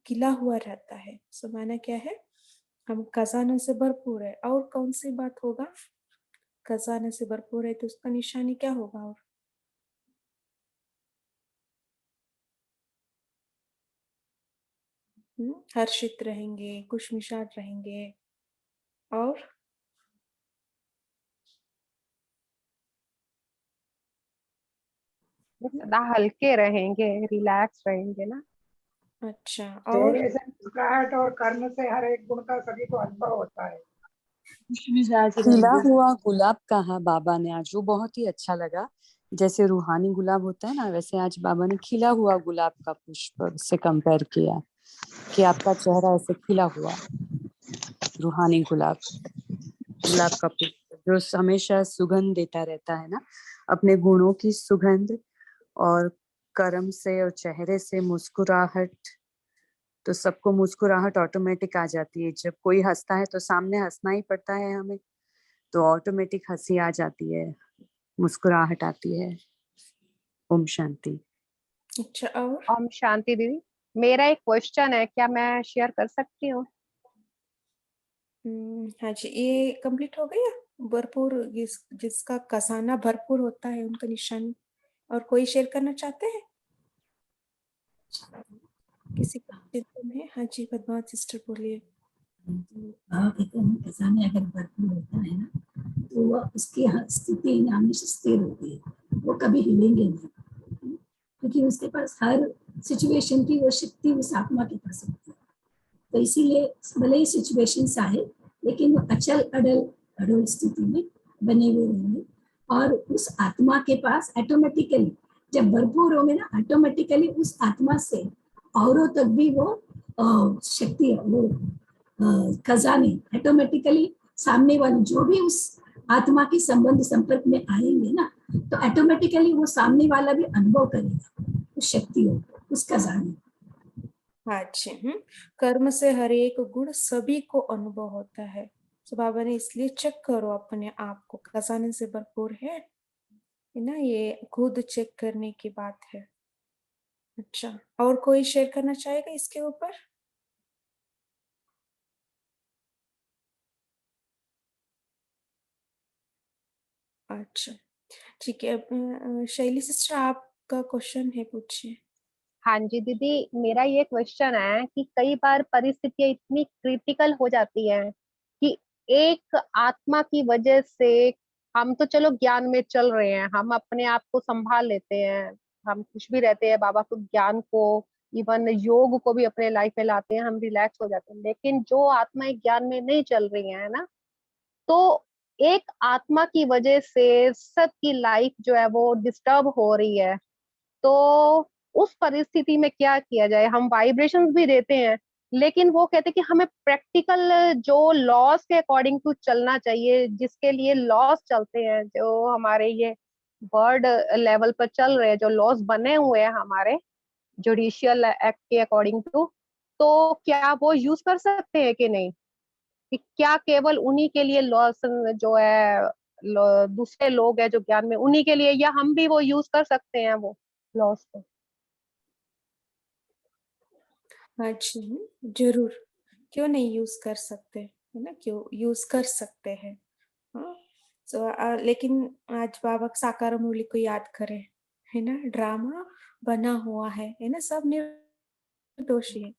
खिला हुआ रहता है। सो माना क्या है, हम खजानों से भरपूर है। और कौन सी बात होगा, खजाने से भरपूर है तो उसका निशानी क्या होगा? और हर्षित रहेंगे, खुशमिजाज रहेंगे। और सदा हल्के रहेंगे, रिलैक्स रहेंगे ना। अच्छा, और चेहरे से मुस्कुराहट और कर्म से हर एक गुण का सभी को अनुभव होता है। खिला हुआ गुलाब कहा बाबा ने आज, वो बहुत ही अच्छा लगा। जैसे रूहानी गुलाब होता है ना, वैसे आज बाबा ने खिला हुआ गुलाब का पुष्प से कंपेयर किया कि आपका चेहरा ऐसे खिला हुआ रूहानी गुलाब का पुष्प जो हमेशा सुगंध देता रहता है ना, अपने गुणों की सुगंध और कर्म से और चेहरे से मुस्कुराहट। तो सबको मुस्कुराहट ऑटोमेटिक आ जाती है। जब कोई हंसता है तो सामने हंसना ही पड़ता है हमें, तो ऑटोमेटिक हंसी आ जाती है, मुस्कुराहट आती है। ओम शांति। अच्छा, और ओम शांति दीदी। मेरा एक क्वेश्चन है, क्या मैं शेयर कर सकती हूँ? हाँ जी, ये कंप्लीट हो गया। भरपूर जिसका खजाना भरपूर होता है उनका निशानी। और कोई शेयर करना चाहते हैं? किसी का चिंतन है? हाँ जी, पद्मावत सिस्टर बोलिए। बाबा कहते हैं खजाने अगर भरपूर होता है ना, तो वह उसकी स्थिति हमेशा स्थिर होती है, वो कभी हिलेंगे नहीं, क्योंकि उसके पास हर सिचुएशन की वो शक्ति उस आत्मा के पास होती है। तो इसीलिए भले ही सिचुएशंस आए, लेकिन वो अचल अडल स्थिति में बने हुए रहेंगे। और उस आत्मा के पास ऑटोमेटिकली जब भरपूर होंगे ना, ऑटोमेटिकली उस आत्मा से औरों तक भी वो शक्ति, वो खजाने ऑटोमेटिकली सामने वाले जो भी उस आत्मा के संबंध संपर्क में आएंगे ना, तो ऑटोमेटिकली वो सामने वाला भी अनुभव करेगा उस शक्ति को, उस खजाने। अच्छा, कर्म से हर एक गुण सभी को अनुभव होता है। तो बाबा ने इसलिए चेक करो अपने आप को, खजाने से भरपूर है ना, ये खुद चेक करने की बात है। अच्छा, और कोई शेयर करना चाहेगा इसके ऊपर? अच्छा, ठीक है। शैली सिस्टर, आपका क्वेश्चन है, पूछिए। हाँ जी दीदी, मेरा ये क्वेश्चन है कि कई बार परिस्थितियां इतनी क्रिटिकल हो जाती हैं कि एक आत्मा की वजह से हम तो चलो ज्ञान में चल रहे हैं, हम अपने आप को संभाल लेते हैं, हम खुश भी रहते हैं, बाबा को ज्ञान को, इवन योग को भी अपने लाइफ में लाते हैं, हम रिलैक्स हो जाते हैं। लेकिन जो आत्माएं ज्ञान में नहीं चल रही हैं ना, तो एक आत्मा की वजह से सबकी लाइफ जो है वो डिस्टर्ब हो रही है। तो उस परिस्थिति में क्या किया जाए? हम वाइब्रेशंस भी देते हैं, लेकिन वो कहते हैं कि हमें प्रैक्टिकल जो लॉस के अकॉर्डिंग टू चलना चाहिए, जिसके लिए लॉस चलते हैं, जो हमारे ये वर्ड लेवल पर चल रहे हैं, जो लॉस बने हुए हैं हमारे जुडिशियल एक्ट के अकॉर्डिंग टू, तो क्या वो यूज कर सकते हैं कि नहीं? कि क्या केवल उन्हीं के लिए लॉस जो है, दूसरे लोग हैं जो ज्ञान में, उन्हीं के लिए, या हम भी वो यूज कर सकते हैं वो लॉस को? अच्छा, जरूर, क्यों नहीं यूज कर सकते, है ना, क्यों यूज कर सकते हैं। हाँ, लेकिन आज बाबा साकार मुरली को याद करें, है ना, ड्रामा बना हुआ है ना, सब निर्दोषी है,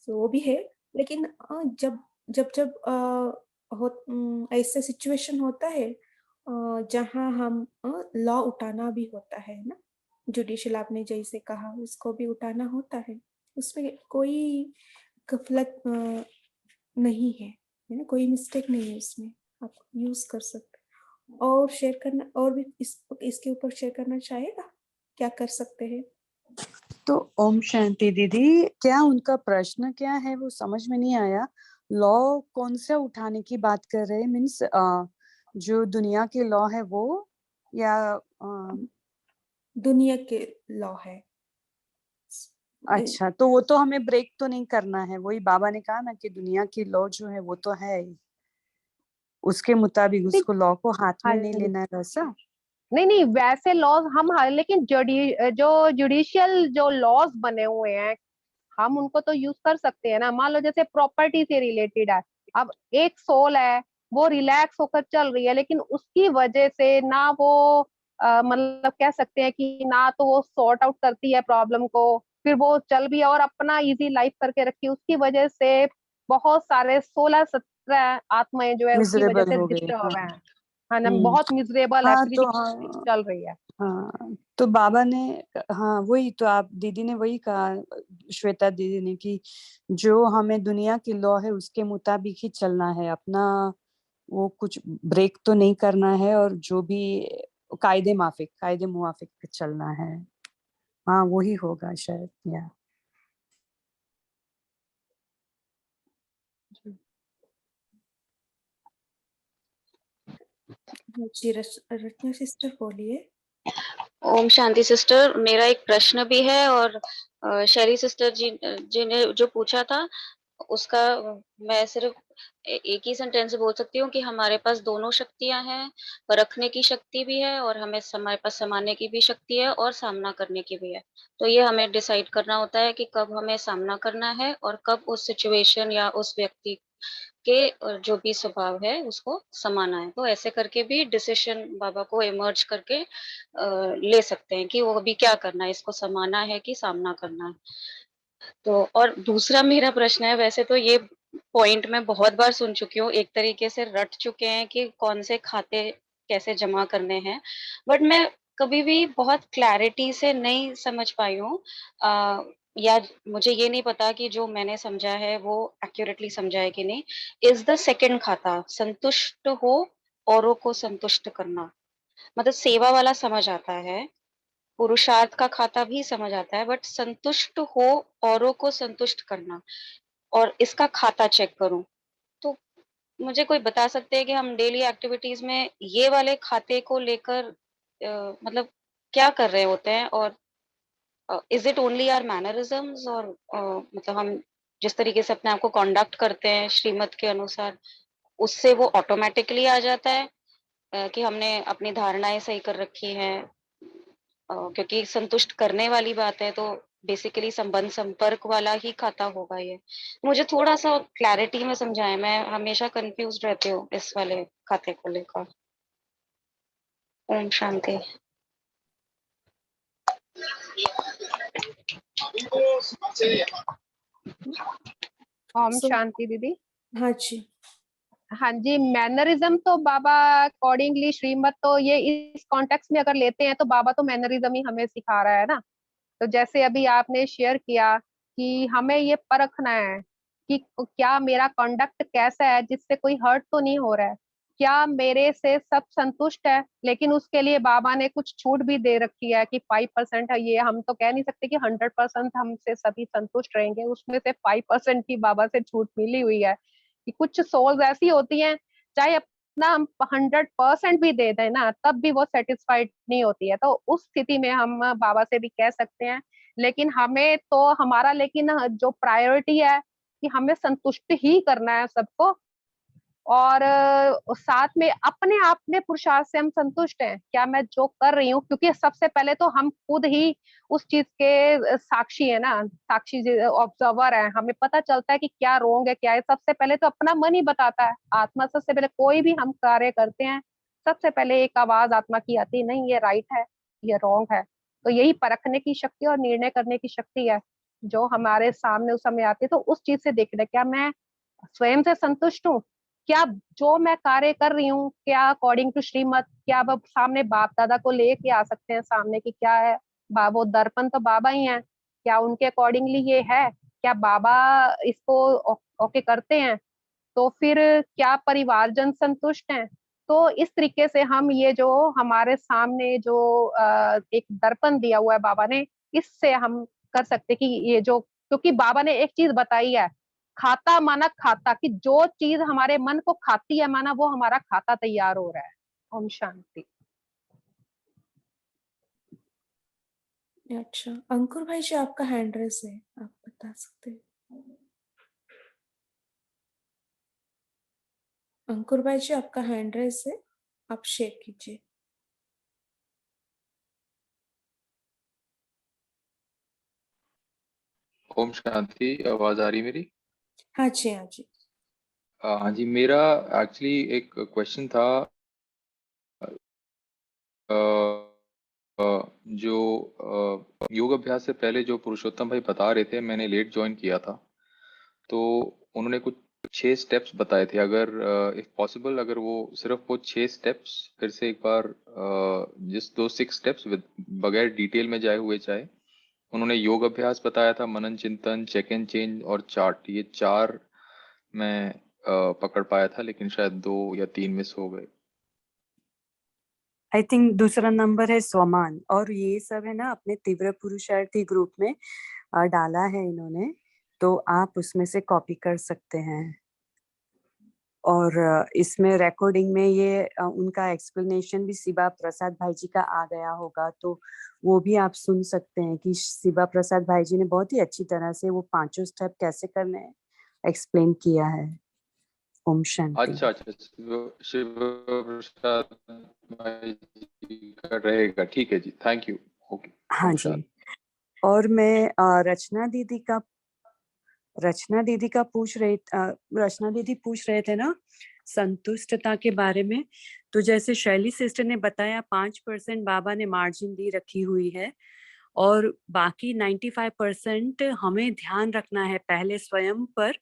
तो वो भी है। लेकिन जब जब जब ऐसे सिचुएशन होता है जहाँ हम लॉ उठाना भी होता है ना, जुडिशियल आपने जैसे कहा, उसको भी उठाना होता है, उसमें कोई गफलत नहीं है ना, कोई मिस्टेक नहीं है उसमें, आप यूज कर सकते। और शेयर करना, और भी इसके ऊपर शेयर करना चाहेगा, क्या कर सकते हैं? तो ओम शांति दीदी, क्या उनका प्रश्न क्या है वो समझ में नहीं आया। लॉ कौन सा उठाने की बात कर रहे हैं? मीन्स जो दुनिया के लॉ है वो, या दुनिया के लॉ है। अच्छा, तो वो तो हमें ब्रेक तो नहीं करना है, वही बाबा ने कहा ना कि दुनिया की लॉ जो है वो तो है ही, उसके मुताबिक उसको लॉ को हाथ में हाँ नहीं जी, लेना है, वैसा। नहीं नहीं, वैसे लॉज हम लेकिन जो जुडिशियल जो लॉज बने हुए हैं हम उनको तो यूज कर सकते हैं ना। मान लो जैसे प्रॉपर्टी से रिलेटेड है, अब एक सोल है वो रिलैक्स होकर चल रही है, लेकिन उसकी वजह से ना वो मतलब कह सकते हैं कि ना तो वो सॉर्ट आउट करती है प्रॉब्लम को, फिर वो चल भी है और अपना इजी लाइफ करके रखी है, उसकी वजह से बहुत सारे 16-17 आत्माएं जो है उसकी वजह मिजरेबल से हो गए। डिस्टर्ब हाँ। है। हाँ ना, हम्म। बहुत मिजरेबल है, हाँ फिर तो हाँ, चल रही है। हाँ तो बाबा ने, हाँ वही तो आप दीदी ने वही कहा, श्वेता दीदी ने, कि जो हमें दुनिया की लॉ है उसके मुताबिक ही चलना है, अपना वो कुछ ब्रेक तो नहीं करना है, और जो भी कायदे मुआफिक चलना है। हाँ वही होगा शायद, या जी रचना सिस्टर बोलिए। ओम शांति सिस्टर, मेरा एक प्रश्न भी है और शेरी सिस्टर जी ने जो पूछा था उसका मैं सिर्फ एक ही सेंटेंस से बोल सकती हूँ कि हमारे पास दोनों शक्तियां हैं, रखने की शक्ति भी है और हमारे पास समाने की भी शक्ति है और सामना करने की भी है। तो ये हमें डिसाइड करना होता है कि कब हमें सामना करना है और कब उस सिचुएशन या उस व्यक्ति के जो भी स्वभाव है उसको समाना है। तो ऐसे करके भी डिसीजन बाबा को इमर्ज करके ले सकते हैं कि वो अभी क्या करना है, इसको समाना है कि सामना करना है। तो और दूसरा मेरा प्रश्न है, वैसे तो ये पॉइंट मैं बहुत बार सुन चुकी हूँ, एक तरीके से रट चुके हैं कि कौन से खाते कैसे जमा करने हैं, बट मैं कभी भी बहुत क्लैरिटी से नहीं समझ पाई हूँ, या मुझे ये नहीं पता कि जो मैंने समझा है वो एक्यूरेटली समझा है कि नहीं। इज द सेकंड खाता संतुष्ट हो, औरों को संतुष्ट करना, मतलब सेवा वाला समझ आता है, पुरुषार्थ का खाता भी समझ आता है, बट संतुष्ट हो, औरों को संतुष्ट करना और इसका खाता चेक करूं, तो मुझे कोई बता सकते हैं कि हम डेली एक्टिविटीज में ये वाले खाते को लेकर मतलब क्या कर रहे होते हैं, और is it only our mannerisms, और मतलब हम जिस तरीके से अपने आप को कंडक्ट करते हैं श्रीमत के अनुसार, उससे वो ऑटोमेटिकली आ जाता है कि हमने अपनी धारणाएं सही कर रखी हैं, क्योंकि संतुष्ट करने वाली बात है तो बेसिकली संबंध संपर्क वाला ही खाता होगा ये। मुझे थोड़ा सा क्लैरिटी में समझाएं, मैं हमेशा कंफ्यूज रहती हूँ इस वाले खाते को लेकर। ओम शांति। ओम So, शांति दीदी। हाँ जी। हाँ जी, मैनरिज्म तो बाबा अकॉर्डिंगली श्रीमत तो ये इस कॉन्टेक्स्ट में अगर लेते हैं तो बाबा तो मैनरिज्म ही हमें सिखा रहा है ना। तो जैसे अभी आपने शेयर किया कि हमें ये परखना है कि क्या मेरा कंडक्ट कैसा है, जिससे कोई हर्ट तो नहीं हो रहा है, क्या मेरे से सब संतुष्ट है। लेकिन उसके लिए बाबा ने कुछ छूट भी दे रखी है कि 5% है, ये हम तो कह नहीं सकते कि 100% हमसे सभी संतुष्ट रहेंगे, उसमें से 5% की बाबा से छूट मिली हुई है कि कुछ सोल्स ऐसी होती हैं चाहे अपना हम 100% भी दे दें ना तब भी वो सेटिस्फाइड नहीं होती है। तो उस स्थिति में हम बाबा से भी कह सकते हैं, लेकिन हमें तो हमारा लेकिन जो प्रायोरिटी है कि हमें संतुष्ट ही करना है सबको, और साथ में अपने आप में पुरुषार्थ से हम संतुष्ट हैं क्या मैं जो कर रही हूँ, क्योंकि सबसे पहले तो हम खुद ही उस चीज के साक्षी है ना, साक्षी ऑब्जर्वर है, हमें पता चलता है कि क्या रोंग है क्या है। सबसे पहले तो अपना मन ही बताता है, आत्मा सबसे पहले कोई भी हम कार्य करते हैं सबसे पहले एक आवाज आत्मा की आती है, नहीं ये राइट है ये रॉन्ग है। तो यही परखने की शक्ति और निर्णय करने की शक्ति है जो हमारे सामने उस समय आती है। तो उस चीज से देखना क्या मैं स्वयं से संतुष्ट हूँ, क्या जो मैं कार्य कर रही हूँ क्या अकॉर्डिंग टू श्रीमत, क्या अब सामने बाप दादा को लेके आ सकते हैं सामने की क्या है, वो दर्पण तो बाबा ही हैं, क्या उनके अकॉर्डिंगली ये है, क्या बाबा इसको ओके करते हैं, तो फिर क्या परिवारजन संतुष्ट हैं। तो इस तरीके से हम ये जो हमारे सामने जो एक दर्पण दिया हुआ है बाबा ने, इससे हम कर सकते कि ये जो, क्योंकि बाबा ने एक चीज बताई है, खाता माना खाता, कि जो चीज हमारे मन को खाती है माना वो हमारा खाता तैयार हो रहा है। ओम शांति। अच्छा अंकुर भाई जी आपका हैंड रेस है, आप बता सकते हैं। अंकुर भाई जी आपका हैंड रेस है, आप शेयर कीजिए। ओम शांति। आवाज आ रही मेरी? हाँ जी, हाँ जी। हाँ जी, मेरा एक्चुअली एक क्वेश्चन था। अ, जो योग अभ्यास से पहले जो पुरुषोत्तम भाई बता रहे थे, मैंने लेट ज्वाइन किया था, तो उन्होंने कुछ 6 स्टेप्स बताए थे। अगर इफ पॉसिबल, अगर वो सिर्फ वो 6 स्टेप्स फिर से एक बार जिस दो 6 स्टेप्स बगैर डिटेल में जाए हुए चाहे। उन्होंने योग अभ्यास बताया था, मनन चिंतन, चेक एंड चेंज और चार्ट। ये 4 मैं पकड़ पाया था, लेकिन शायद 2 या 3 मिस हो गए। आई थिंक दूसरा नंबर है स्वमान, और ये सब है ना अपने तीव्र पुरुषार्थी ग्रुप में डाला है इन्होंने, तो आप उसमें से कॉपी कर सकते हैं। और इसमें रिकॉर्डिंग में ये उनका एक्सप्लेनेशन भी शिवा प्रसाद भाई जी का आ गया होगा, तो वो भी आप सुन सकते हैं कि शिवा प्रसाद भाई जी ने बहुत ही अच्छी तरह से वो 5 स्टेप कैसे करने हैं एक्सप्लेन किया है। ओम शांति। अच्छा अच्छा, शिव प्रसाद भाई जी का रहेगा, ठीक है जी, थैंक यू। ओके। हाँ ओम जी। शांति। और मैं रचना दीदी का रचना दीदी पूछ रहे थे ना संतुष्टता के बारे में। तो जैसे शैली सिस्टर ने बताया 5% बाबा ने मार्जिन दी रखी हुई है, और बाकी 95% हमें ध्यान रखना है पहले स्वयं पर,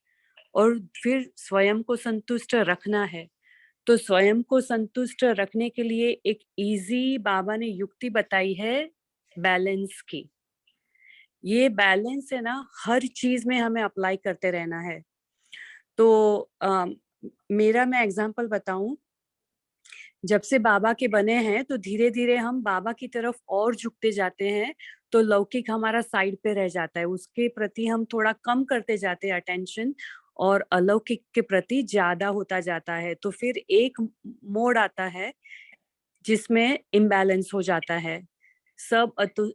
और फिर स्वयं को संतुष्ट रखना है। तो स्वयं को संतुष्ट रखने के लिए एक इजी बाबा ने युक्ति बताई है बैलेंस की। ये बैलेंस है ना हर चीज में हमें अप्लाई करते रहना है। तो मेरा मैं एग्जांपल बताऊं, जब से बाबा के बने हैं तो धीरे धीरे हम बाबा की तरफ और झुकते जाते हैं, तो लौकिक हमारा साइड पे रह जाता है, उसके प्रति हम थोड़ा कम करते जाते हैं अटेंशन, और अलौकिक के प्रति ज्यादा होता जाता है। तो फिर एक मोड़ आता है जिसमें इम्बैलेंस हो जाता है, सब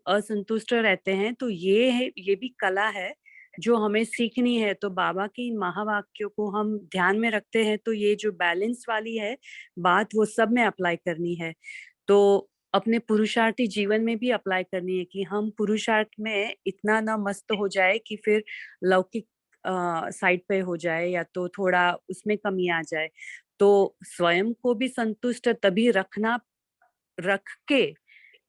असंतुष्ट रहते हैं। तो ये भी कला है जो हमें सीखनी है। तो बाबा की इन महावाक्यों को हम ध्यान में रखते हैं, तो ये जो बैलेंस वाली है बात वो सब में अप्लाई करनी है। तो अपने पुरुषार्थी जीवन में भी अप्लाई करनी है कि हम पुरुषार्थ में इतना ना मस्त हो जाए कि फिर लौकिक साइड पे हो जाए, या तो थोड़ा उसमें कमी आ जाए। तो स्वयं को भी संतुष्ट तभी रख के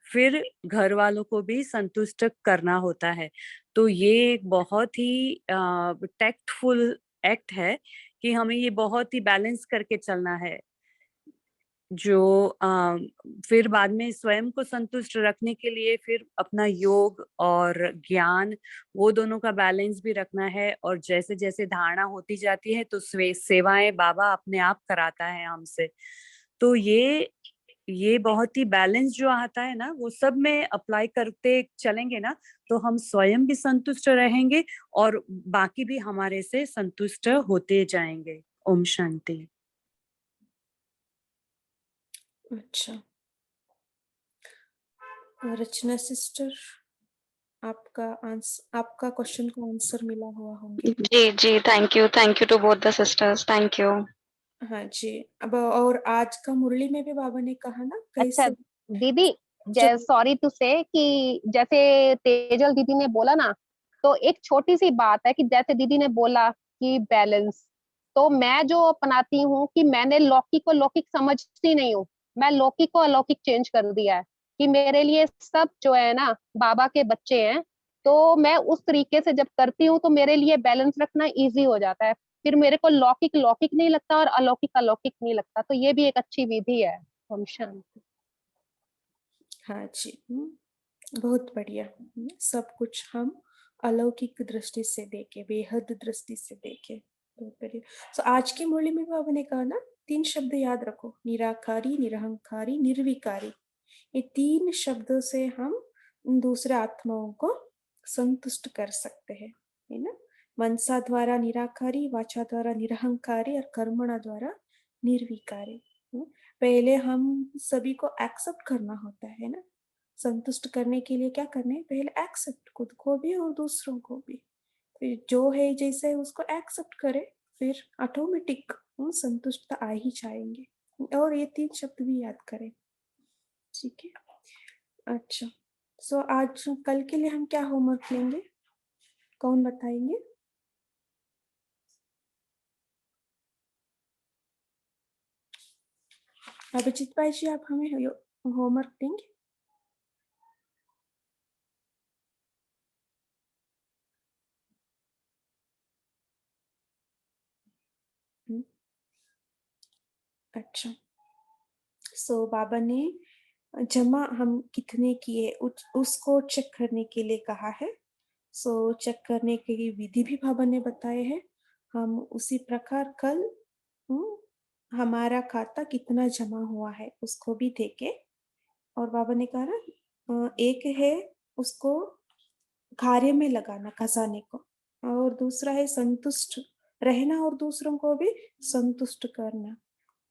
फिर घर वालों को भी संतुष्ट करना होता है। तो ये एक बहुत ही टैक्टफुल एक्ट है कि हमें ये बहुत ही बैलेंस करके चलना है, जो फिर बाद में स्वयं को संतुष्ट रखने के लिए फिर अपना योग और ज्ञान वो दोनों का बैलेंस भी रखना है। और जैसे जैसे धारणा होती जाती है तो सेवाएं बाबा अपने आप कराता है हमसे। तो ये बहुत ही बैलेंस जो आता है ना वो सब में अप्लाई करते चलेंगे ना, तो हम स्वयं भी संतुष्ट रहेंगे और बाकी भी हमारे से संतुष्ट होते जाएंगे। ओम शांति। अच्छा, रचना सिस्टर, आपका क्वेश्चन का आंसर मिला हुआ होंगे। जी जी, thank you to both the sisters, thank you. हाँ जी। अब और आज का मुरली में भी बाबा ने कहा ना अच्छा कैसे दीदी, सॉरी टू से कि जैसे तेजल दीदी ने बोला ना, तो एक छोटी सी बात है कि जैसे दीदी ने बोला कि बैलेंस, तो मैं जो अपनाती हूँ कि मैंने लौकिक को लौकिक समझती नहीं हूँ, मैं लौकिक को अलौकिक चेंज कर दिया है कि मेरे लिए सब जो है ना बाबा के बच्चे हैं। तो मैं उस तरीके से जब करती हूँ तो मेरे लिए बैलेंस रखना इजी हो जाता है, फिर मेरे को लौकिक लौकिक नहीं लगता और अलौकिक अलौकिक नहीं लगता। तो ये भी एक अच्छी विधि है। ओम शांति। हाँ जी। बहुत बढ़िया। सब कुछ हम अलौकिक दृष्टि से देखे, बेहद दृष्टि से देखे। बहुत बढ़िया। तो आज की मुरली में बाबा ने कहा ना 3 शब्द याद रखो, निराकारी, निरहंकारी, निर्विकारी। ये 3 शब्दों से हम दूसरे आत्माओं को संतुष्ट कर सकते हैं, है ना। मनसा द्वारा निराकारी, वाचा द्वारा निरहंकारी और कर्मणा द्वारा निर्विकारी। पहले हम सभी को एक्सेप्ट करना होता है ना। संतुष्ट करने के लिए क्या करना है, पहले एक्सेप्ट, खुद को भी और दूसरों को भी। फिर जो है जैसे उसको एक्सेप्ट करे, फिर ऑटोमेटिक संतुष्टता आ ही जाएंगे। और ये 3 शब्द भी याद करें, ठीक है। अच्छा, सो आज कल के लिए हम क्या होमवर्क लेंगे? कौन बताएंगे? अभिजीत भाई जी, आप हमें होमवर्क देंगे? अच्छा, सो बाबा ने जमा हम कितने किए उसको चेक करने के लिए कहा है। सो चेक करने के लिए विधि भी बाबा ने बताए हैं। हम उसी प्रकार कल हमारा खाता कितना जमा हुआ है उसको भी देखे। और बाबा ने कहा ना, एक है उसको कार्य में लगाना खजाने को, और दूसरा है संतुष्ट रहना और दूसरों को भी संतुष्ट करना,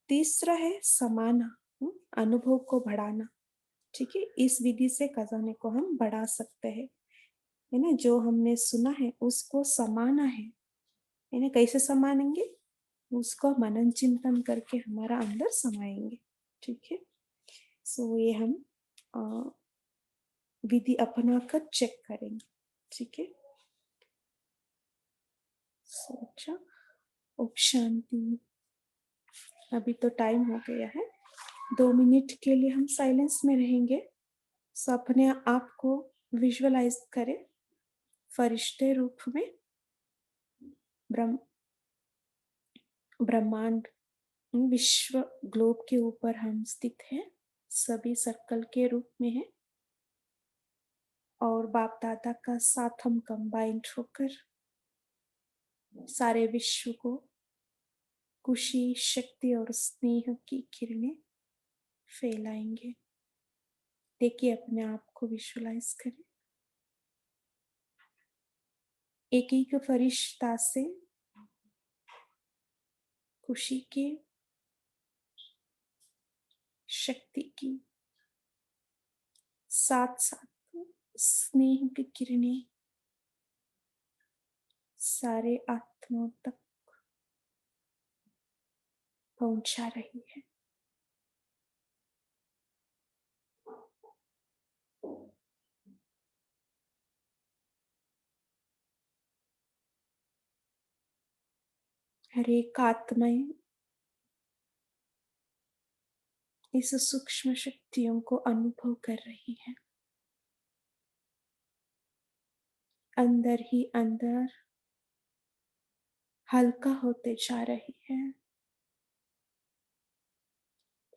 तीसरा है समाना, अनुभव को बढ़ाना। ठीक है, इस विधि से खजाने को हम बढ़ा सकते हैं, है ना। जो हमने सुना है उसको समाना है ना। कैसे समानेंगे? उसको मनन चिंतन करके हमारा अंदर समाएंगे। ठीक है, सो ये हम विधि अपना कर चेक करेंगे। ठीक है, अच्छा, ओम शांति। अभी तो टाइम हो गया है, 2 मिनट के लिए हम साइलेंस में रहेंगे। सो अपने आप को विजुअलाइज करें फरिश्ते रूप में, ब्रह्मांड विश्व ग्लोब के ऊपर हम स्थित हैं, सभी सर्कल के रूप में हैं, और बाप दादा का साथ हम कंबाइंड होकर सारे विश्व को खुशी, शक्ति और स्नेह की किरणें फैलाएंगे। देखिए, अपने आप को विजुअलाइज करें। एक एक फरिश्ता से खुशी की, शक्ति की, साथ साथ स्नेह की किरणें सारे आत्माओं तक पहुंचा रही है। हर एक आत्माएं इस सूक्ष्म शक्तियों को अनुभव कर रही है। अंदर ही अंदर हल्का होते जा रही है,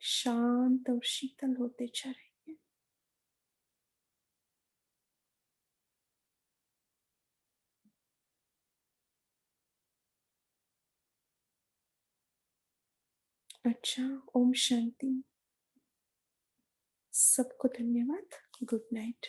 शांत और शीतल होते जा रही है। अच्छा, ओम शांति। सबको धन्यवाद। Good night.